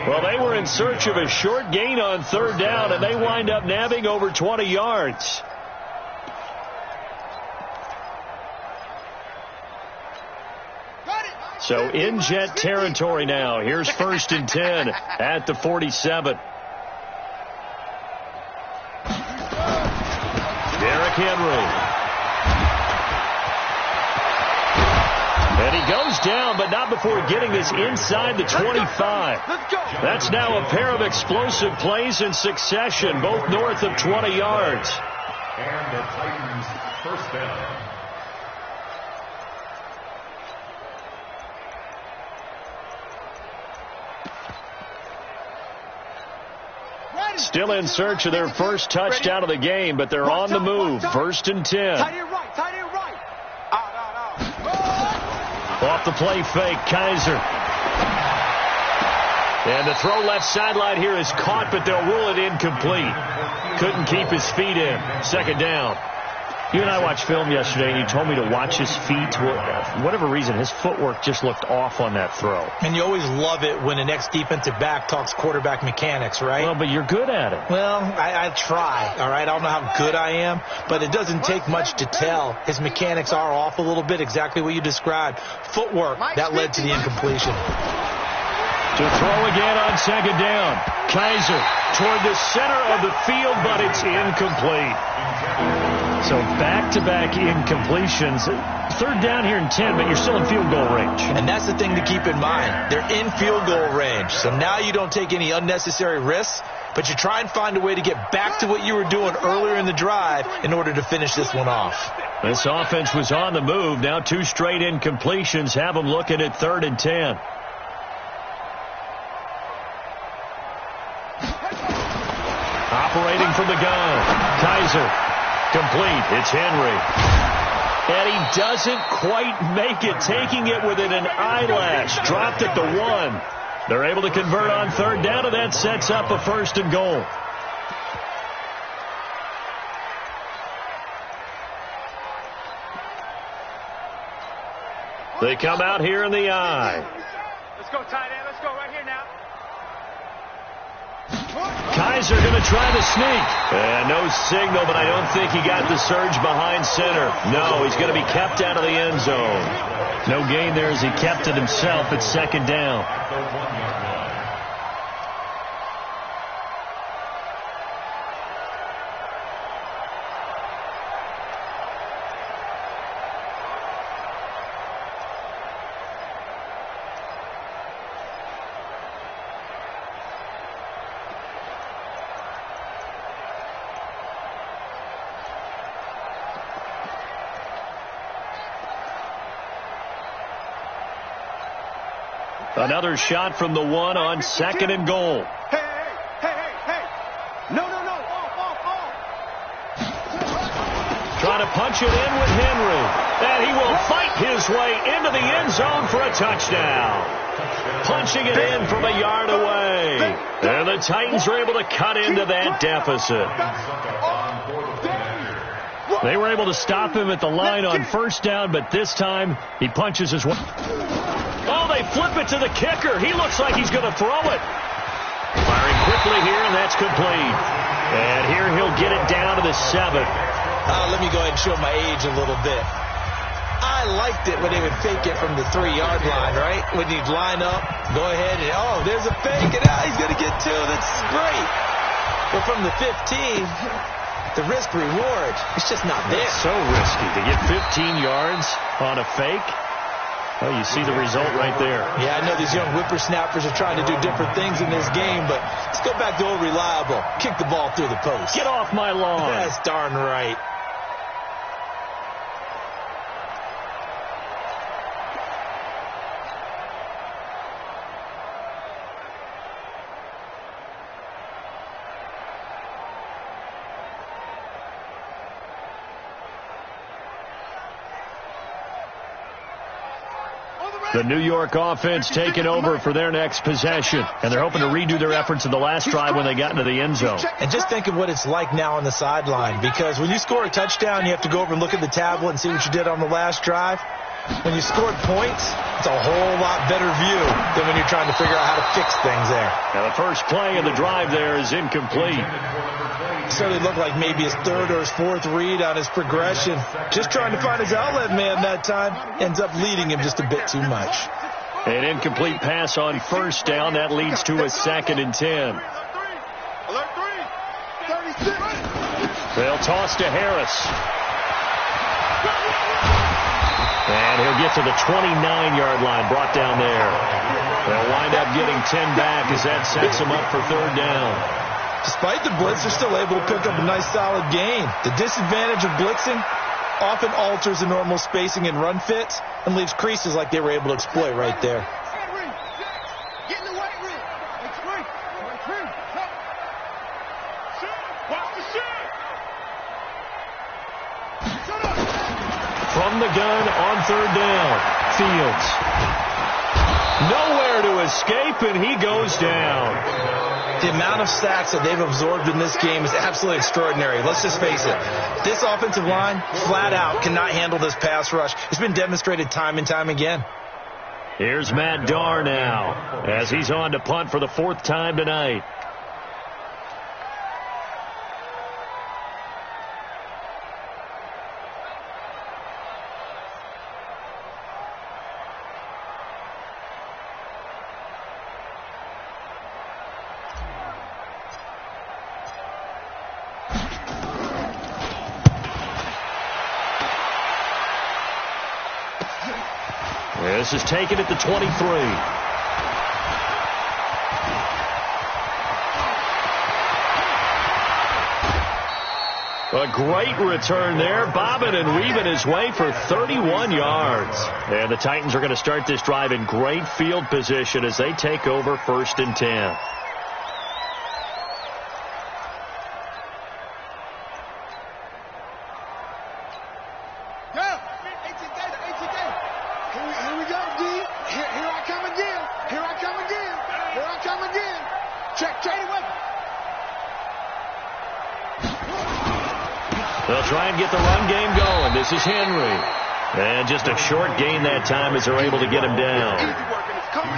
Well, they were in search of a short gain on 3rd down, and they wind up nabbing over 20 yards. So in Jet territory now. Here's 1st and 10 at the 47. Derrick Henry. And he goes down, but not before getting this inside the 25. That's now a pair of explosive plays in succession, both north of 20 yards. And the Titans first down. Still in search of their first touchdown of the game, but they're on the move. 1st and 10. Tight end right, tight end right. Off the play fake, Kizer. And the throw left sideline here is caught, but they'll rule it incomplete. Couldn't keep his feet in. 2nd down. You and I watched film yesterday, and you told me to watch his feet. For whatever reason, his footwork just looked off on that throw. And you always love it when an ex-defensive back talks quarterback mechanics, right? Well, but you're good at it. Well, I try, all right? I don't know how good I am, but it doesn't take much to tell. His mechanics are off a little bit, exactly what you described. Footwork, that led to the incompletion. To throw again on 2nd down. Kizer toward the center of the field, but it's incomplete. So back-to-back incompletions. 3rd down here and 10, but you're still in field goal range. And that's the thing to keep in mind. They're in field goal range. So now you don't take any unnecessary risks, but you try and find a way to get back to what you were doing earlier in the drive in order to finish this one off. This offense was on the move. Now 2 straight incompletions have them looking at 3rd and 10. Operating from the gun. Kizer. Complete. It's Henry. And he doesn't quite make it, taking it within an eyelash. Dropped at the 1. They're able to convert on 3rd down, and that sets up a 1st and goal. They come out here in the eye. Let's go, tight end. Let's go right here now. Kizer going to try to sneak. No signal, but I don't think he got the surge behind center. No, he's going to be kept out of the end zone. No gain there as he kept it himself at 2nd down. Another shot from the 1 on 2nd and goal. Hey. No. Off. Trying to punch it in with Henry. And he will fight his way into the end zone for a touchdown. Punching it in from a yard away. And the Titans are able to cut into that deficit. They were able to stop him at the line on first down, but this time he punches his way. Oh, they flip it to the kicker. He looks like he's going to throw it. Firing quickly here, and that's complete. And here he'll get it down to the 7. Let me go ahead and show my age a little bit. I liked it when they would fake it from the 3-yard line, right? When he'd line up, go ahead and, oh, there's a fake, and he's going to get 2. That's great. But from the 15, the risk-reward, it's just not there. It's so risky to get 15 yards on a fake. Well, you see the result right there. Yeah, I know these young whippersnappers are trying to do different things in this game, but let's go back to old reliable. Kick the ball through the post. Get off my lawn. That's darn right. The New York offense taking over for their next possession. And they're hoping to redo their efforts in the last drive when they got into the end zone. And just think of what it's like now on the sideline. Because when you score a touchdown, you have to go over and look at the tablet and see what you did on the last drive. When you scored points, it's a whole lot better view than when you're trying to figure out how to fix things there. Now the first play of the drive there is incomplete. Certainly looked like maybe his 3rd or his 4th read on his progression. Just trying to find his outlet man that time. Ends up leading him just a bit too much. An incomplete pass on first down. That leads to a 2nd and 10. They'll toss to Harris. And he'll get to the 29-yard line, brought down there. They'll wind up getting 10 back as that sets them up for 3rd down. Despite the blitz, they're still able to pick up a nice solid gain. The disadvantage of blitzing often alters the normal spacing and run fits and leaves creases like they were able to exploit right there. From the gun on 3rd down, Fields. Nowhere to escape, and he goes down. The amount of sacks that they've absorbed in this game is absolutely extraordinary. Let's just face it. This offensive line, flat out, cannot handle this pass rush. It's been demonstrated time and time again. Here's Matt Darr now as he's on to punt for the 4th time tonight. This is taken at the 23. A great return there, bobbing and weaving his way for 31 yards. And the Titans are going to start this drive in great field position as they take over 1st and 10. They'll try and get the run game going. This is Henry. And just a short gain that time as they're able to get him down.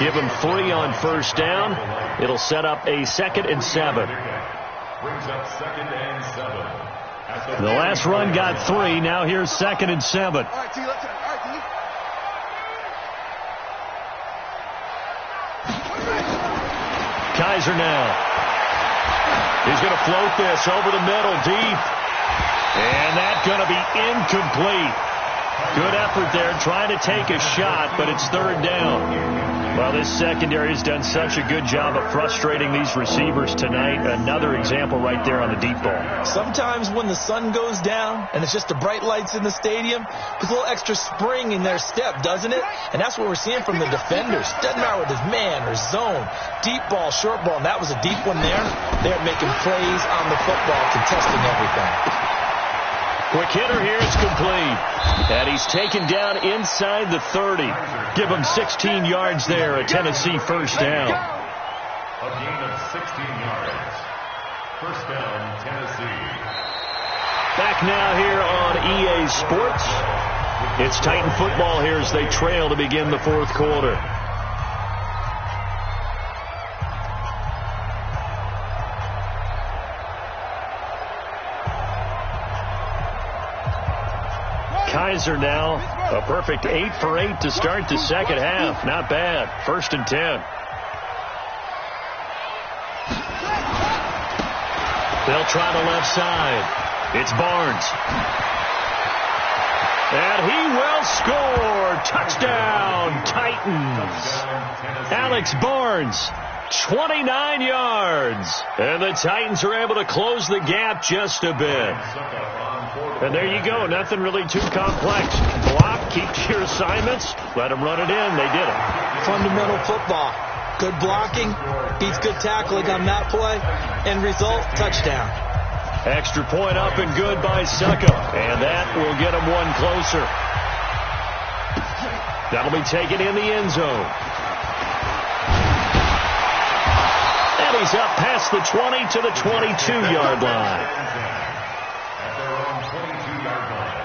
Give him 3 on first down. It'll set up a 2nd and 7. Brings up 2nd and 7. The last run got 3. Now here's 2nd and 7. Kaiser now. He's going to float this over the middle deep. And that's going to be incomplete. Good effort there trying to take a shot, but it's 3rd down. Well, this secondary has done such a good job of frustrating these receivers tonight. Another example right there on the deep ball. Sometimes when the sun goes down and it's just the bright lights in the stadium, there's a little extra spring in their step, doesn't it? And that's what we're seeing from the defenders. Doesn't matter whether it's man or zone, deep ball, short ball, and that was a deep one there. They're making plays on the football, contesting everything. Quick hitter here is complete. And he's taken down inside the 30. Give him 16 yards there, a Tennessee first down. A gain of 16 yards. First down, Tennessee. Back now here on EA Sports. It's Titan football here as they trail to begin the fourth quarter. Kaiser now a perfect 8 for 8 to start the second half. Not bad. 1st and 10. They'll try the left side. It's Barnes. And he will score. Touchdown, Titans. Alex Barnes, 29 yards. And the Titans are able to close the gap just a bit. And there you go. Nothing really too complex. Block, keep to your assignments, let them run it in. They did it. Fundamental football. Good blocking, beats good tackling on that play, and result, touchdown. Extra point up and good by Suckup. And that will get him one closer. That'll be taken in the end zone. And he's up past the 20 to the 22-yard line. At their own 22-yard line.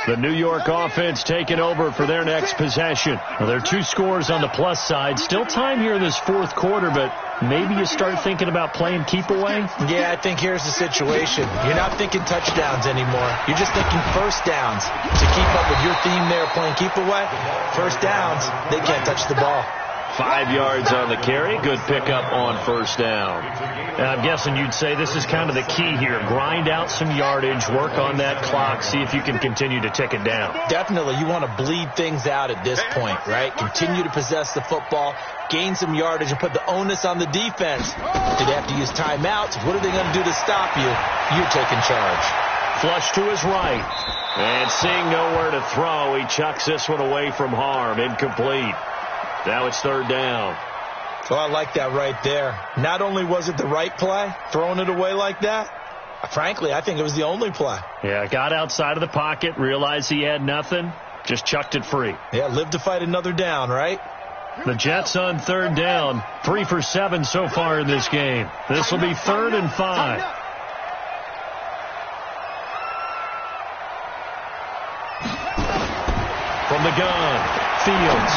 The New York offense taking over for their next possession. Well, there are 2 scores on the plus side. Still time here in this fourth quarter, but maybe you start thinking about playing keep away? Yeah, I think here's the situation. You're not thinking touchdowns anymore. You're just thinking first downs. To keep up with your theme there playing keep away, first downs, they can't touch the ball. 5 yards on the carry. Good pickup on first down. And I'm guessing you'd say this is kind of the key here. Grind out some yardage, work on that clock, see if you can continue to tick it down. Definitely. You want to bleed things out at this point, right? Continue to possess the football, gain some yardage, and put the onus on the defense. Do they have to use timeouts? What are they going to do to stop you? You're taking charge. Flush to his right. And seeing nowhere to throw, he chucks this one away from harm. Incomplete. Now it's third down. Oh, I like that right there. Not only was it the right play, throwing it away like that, frankly, I think it was the only play. Yeah, got outside of the pocket, realized he had nothing, just chucked it free. Yeah, live to fight another down, right? The Jets on third down, 3 for 7 so far in this game. This will be 3rd and 5. From the gun, Fields.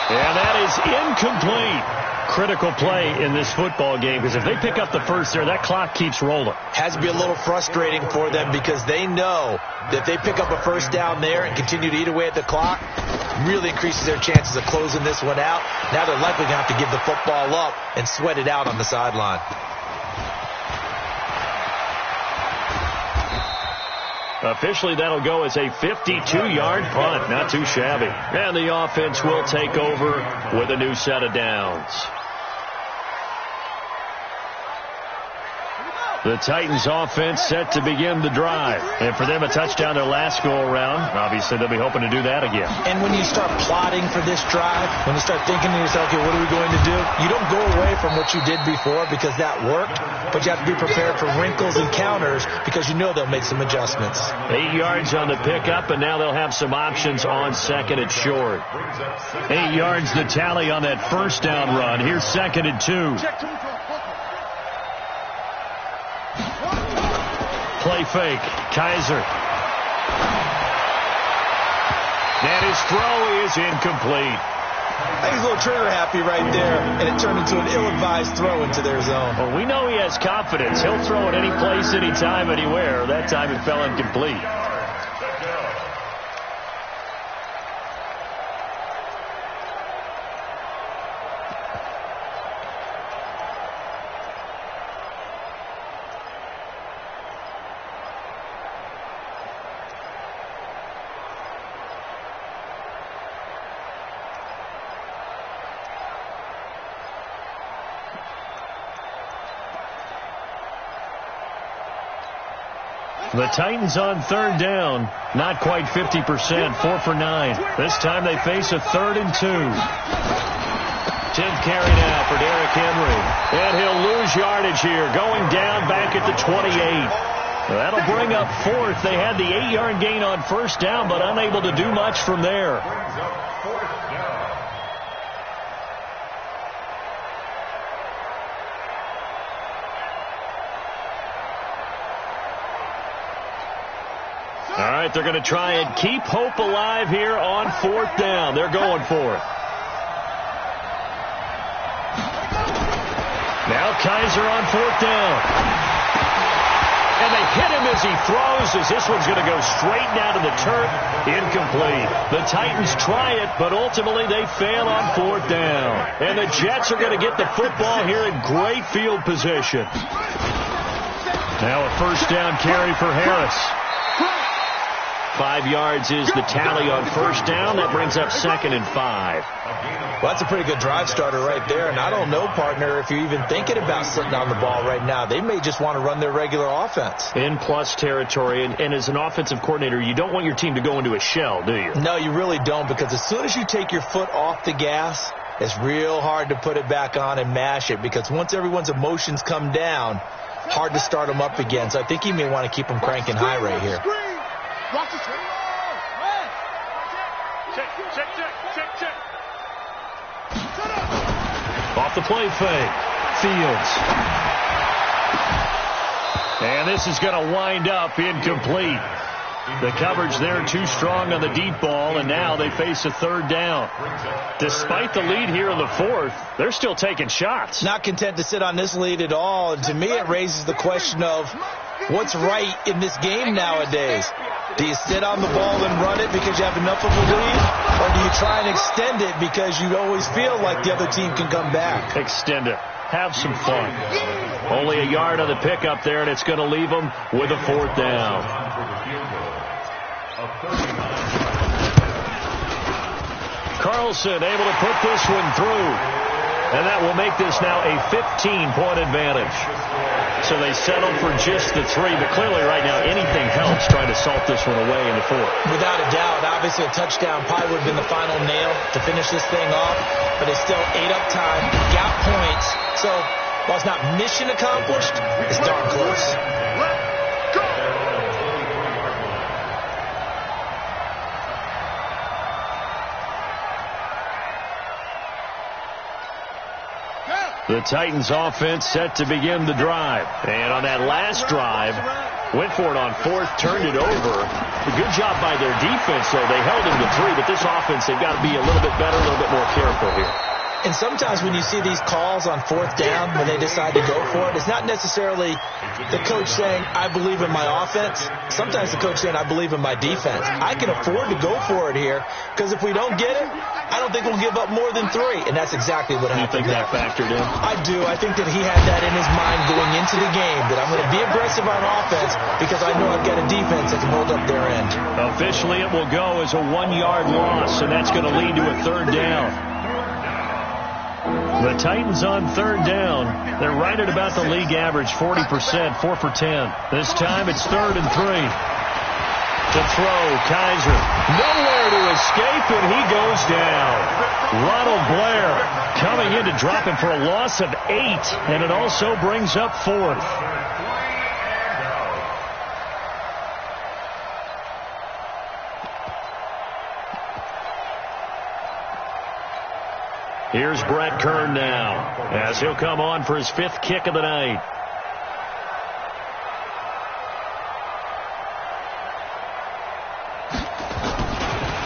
And that is incomplete. Critical play in this football game because if they pick up the first there, that clock keeps rolling. Has to be a little frustrating for them because they know that if they pick up a first down there and continue to eat away at the clock, really increases their chances of closing this one out. Now they're likely going to have to give the football up and sweat it out on the sideline. Officially, that'll go as a 52-yard punt. Not too shabby. And the offense will take over with a new set of downs. The Titans offense set to begin the drive. And for them, a touchdown their last go-around. Obviously, they'll be hoping to do that again. And when you start plotting for this drive, when you start thinking to yourself, okay, what are we going to do? You don't go away from what you did before because that worked, but you have to be prepared for wrinkles and counters because you know they'll make some adjustments. 8 yards on the pickup, and now they'll have some options on second and short. 8 yards the tally on that first down run. Here's 2nd and 2. Play fake. Kaiser. And his throw is incomplete. I think he's a little trigger happy right there, and it turned into an ill-advised throw into their zone. Well, we know he has confidence. He'll throw it any place, anytime, anywhere. That time it fell incomplete. The Titans on third down, not quite 50%, 4 for 9. This time they face a 3rd and 2. 10th carry now for Derrick Henry. And he'll lose yardage here, going down back at the 28. That'll bring up fourth. They had the 8-yard gain on first down, but unable to do much from there. All right, they're going to try and keep hope alive here on fourth down. They're going for it. Now Kaiser on fourth down. And they hit him as he throws, as this one's going to go straight down to the turf. Incomplete. The Titans try it, but ultimately they fail on fourth down. And the Jets are going to get the football here in great field position. Now a first down carry for Harris. 5 yards is the tally on first down. That brings up 2nd and 5. Well, that's a pretty good drive starter right there. And I don't know, partner, if you're even thinking about sitting on the ball right now. They may just want to run their regular offense. In plus territory. And as an offensive coordinator, you don't want your team to go into a shell, do you? No, you really don't, because as soon as you take your foot off the gas, it's real hard to put it back on and mash it, because once everyone's emotions come down, hard to start them up again. So I think you may want to keep them cranking high right here. Watch the screen. Check. Off the play fake. Fields. And this is going to wind up incomplete. The coverage there too strong on the deep ball, and now they face a third down. Despite the lead here in the fourth, they're still taking shots. Not content to sit on this lead at all. And to me, it raises the question of what's right in this game nowadays. Do you sit on the ball and run it because you have enough of a lead? Or do you try and extend it because you always feel like the other team can come back? Extend it. Have some fun. Only a yard on the pickup there, and it's going to leave them with a fourth down. Carlson able to put this one through. And that will make this now a 15-point advantage. So they settle for just the 3, but clearly right now anything helps trying to salt this one away in the fourth. Without a doubt, obviously a touchdown probably would have been the final nail to finish this thing off, but it's still ate up time, got points. So while it's not mission accomplished, it's darn close. The Titans offense set to begin the drive. And on that last drive, went for it on fourth, turned it over. A good job by their defense, though. They held him to 3, but this offense, they've got to be a little bit better, a little bit more careful here. And sometimes when you see these calls on fourth down, when they decide to go for it, it's not necessarily the coach saying, I believe in my offense. Sometimes the coach saying, I believe in my defense. I can afford to go for it here, because if we don't get it, I don't think we'll give up more than 3. And that's exactly what happened. You think that factored in? I do. I think that he had that in his mind going into the game, that I'm going to be aggressive on offense because I know I've got a defense that can hold up their end. Officially, it will go as a 1-yard loss, and that's going to lead to a third down. The Titans on third down. They're right at about the league average, 40%, 4 for 10. This time it's 3rd and 3. To throw, Kaiser. Nowhere to escape, and he goes down. Ronald Blair coming in to drop him for a loss of 8, and it also brings up 4th. Here's Brett Kern now, as he'll come on for his 5th kick of the night.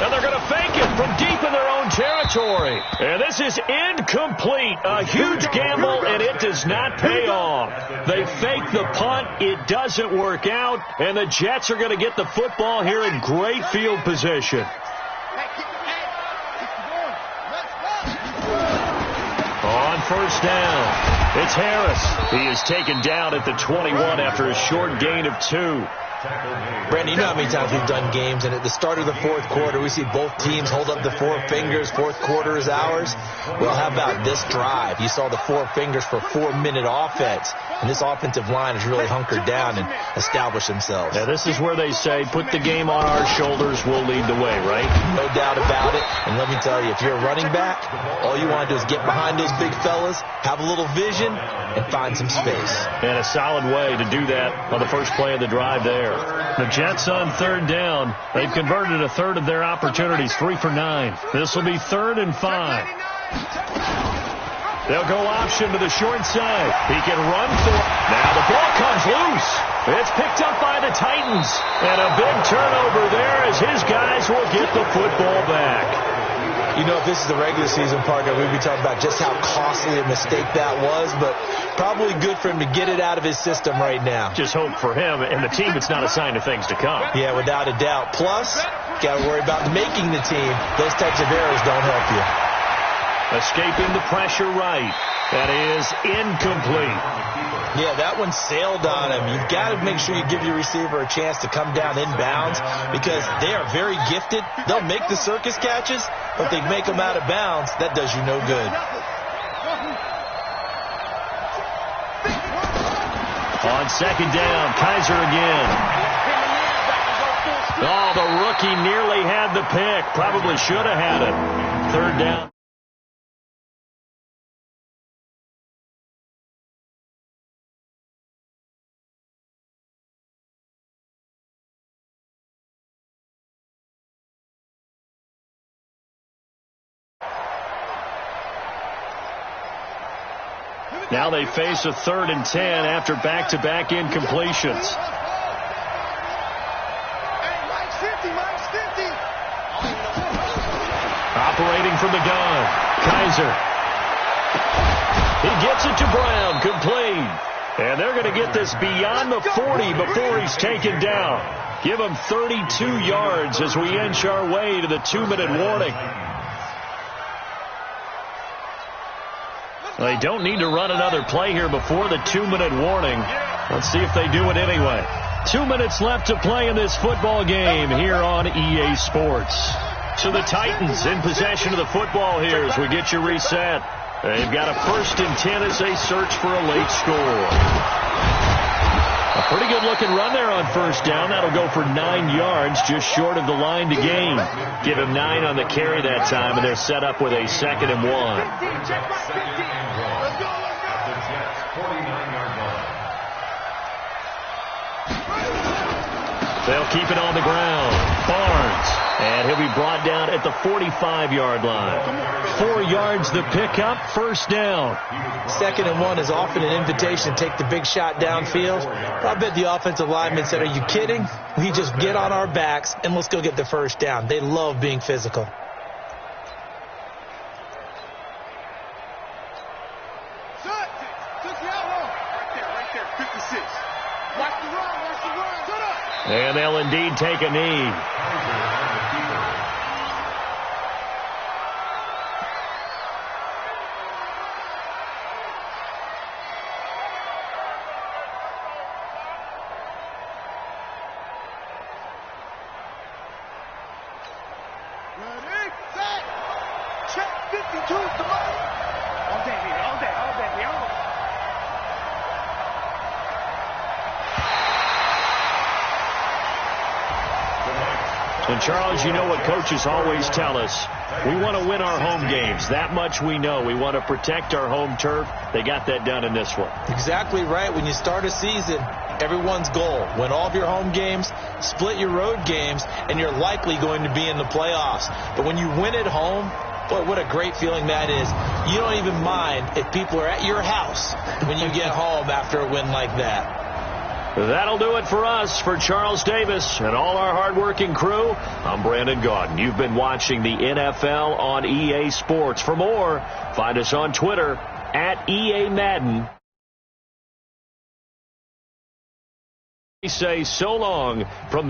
And they're going to fake it from deep in their own territory. And this is incomplete. A huge gamble, and it does not pay off. They fake the punt. It doesn't work out. And the Jets are going to get the football here in great field position. On first down, it's Harris. He is taken down at the 21 after a short gain of 2. Brandon, you know how many times we've done games, and at the start of the fourth quarter, we see both teams hold up the 4 fingers. Fourth quarter is ours. Well, how about this drive? You saw the 4 fingers for 4-minute offense, and this offensive line has really hunkered down and established themselves. Yeah, this is where they say, put the game on our shoulders, we'll lead the way, right? No doubt about it. And let me tell you, if you're a running back, all you want to do is get behind those big fellas, have a little vision, and find some space. And a solid way to do that on the first play of the drive there. The Jets on third down. They've converted a third of their opportunities, 3 for 9. This will be 3rd and 5. They'll go option to the short side. He can run for it. Now the ball comes loose. It's picked up by the Titans. And a big turnover there as his guys will get the football back. You know, if this is the regular season, partner, we'd be talking about just how costly a mistake that was, but probably good for him to get it out of his system right now. Just hope for him and the team it's not a sign of things to come. Yeah, without a doubt. Plus, got to worry about making the team. Those types of errors don't help you. Escaping the pressure right. That is incomplete. Yeah, that one sailed on him. You've got to make sure you give your receiver a chance to come down inbounds because they are very gifted. They'll make the circus catches, but if they make them out of bounds, that does you no good. On second down, Kaiser again. Oh, the rookie nearly had the pick. Probably should have had it. Third down. Now they face a 3rd and 10 after back-to-back incompletions. Operating from the gun, Kaiser. He gets it to Brown, complete. And they're going to get this beyond the 40 before he's taken down. Give him 32 yards as we inch our way to the 2-minute warning. They don't need to run another play here before the 2-minute warning. Let's see if they do it anyway. 2 minutes left to play in this football game here on EA Sports. So the Titans in possession of the football here as we get you reset. They've got a 1st and 10 as they search for a late score. A pretty good-looking run there on first down. That'll go for 9 yards, just short of the line to gain. Give him 9 on the carry that time, and they're set up with a 2nd and 1. They'll keep it on the ground. Barnes. And he'll be brought down at the 45-yard line. 4 yards the pickup, 1st down. 2nd and 1 is often an invitation to take the big shot downfield. I bet the offensive lineman said, are you kidding? We just get on our backs and let's go get the 1st down. They love being physical. And they'll indeed take a knee. Ready, set, check 52 is the money. All day, baby, all day, all day, all day. And, Charles, you know what coaches always tell us. We want to win our home games. That much we know. We want to protect our home turf. They got that done in this one. Exactly right. When you start a season, everyone's goal, win all of your home games, split your road games, and you're likely going to be in the playoffs. But when you win at home, boy, what a great feeling that is. You don't even mind if people are at your house when you get home after a win like that. That'll do it for us. For Charles Davis and all our hardworking crew, I'm Brandon Gaudin. You've been watching the NFL on EA Sports. For more, find us on Twitter at EA Madden. We say so long from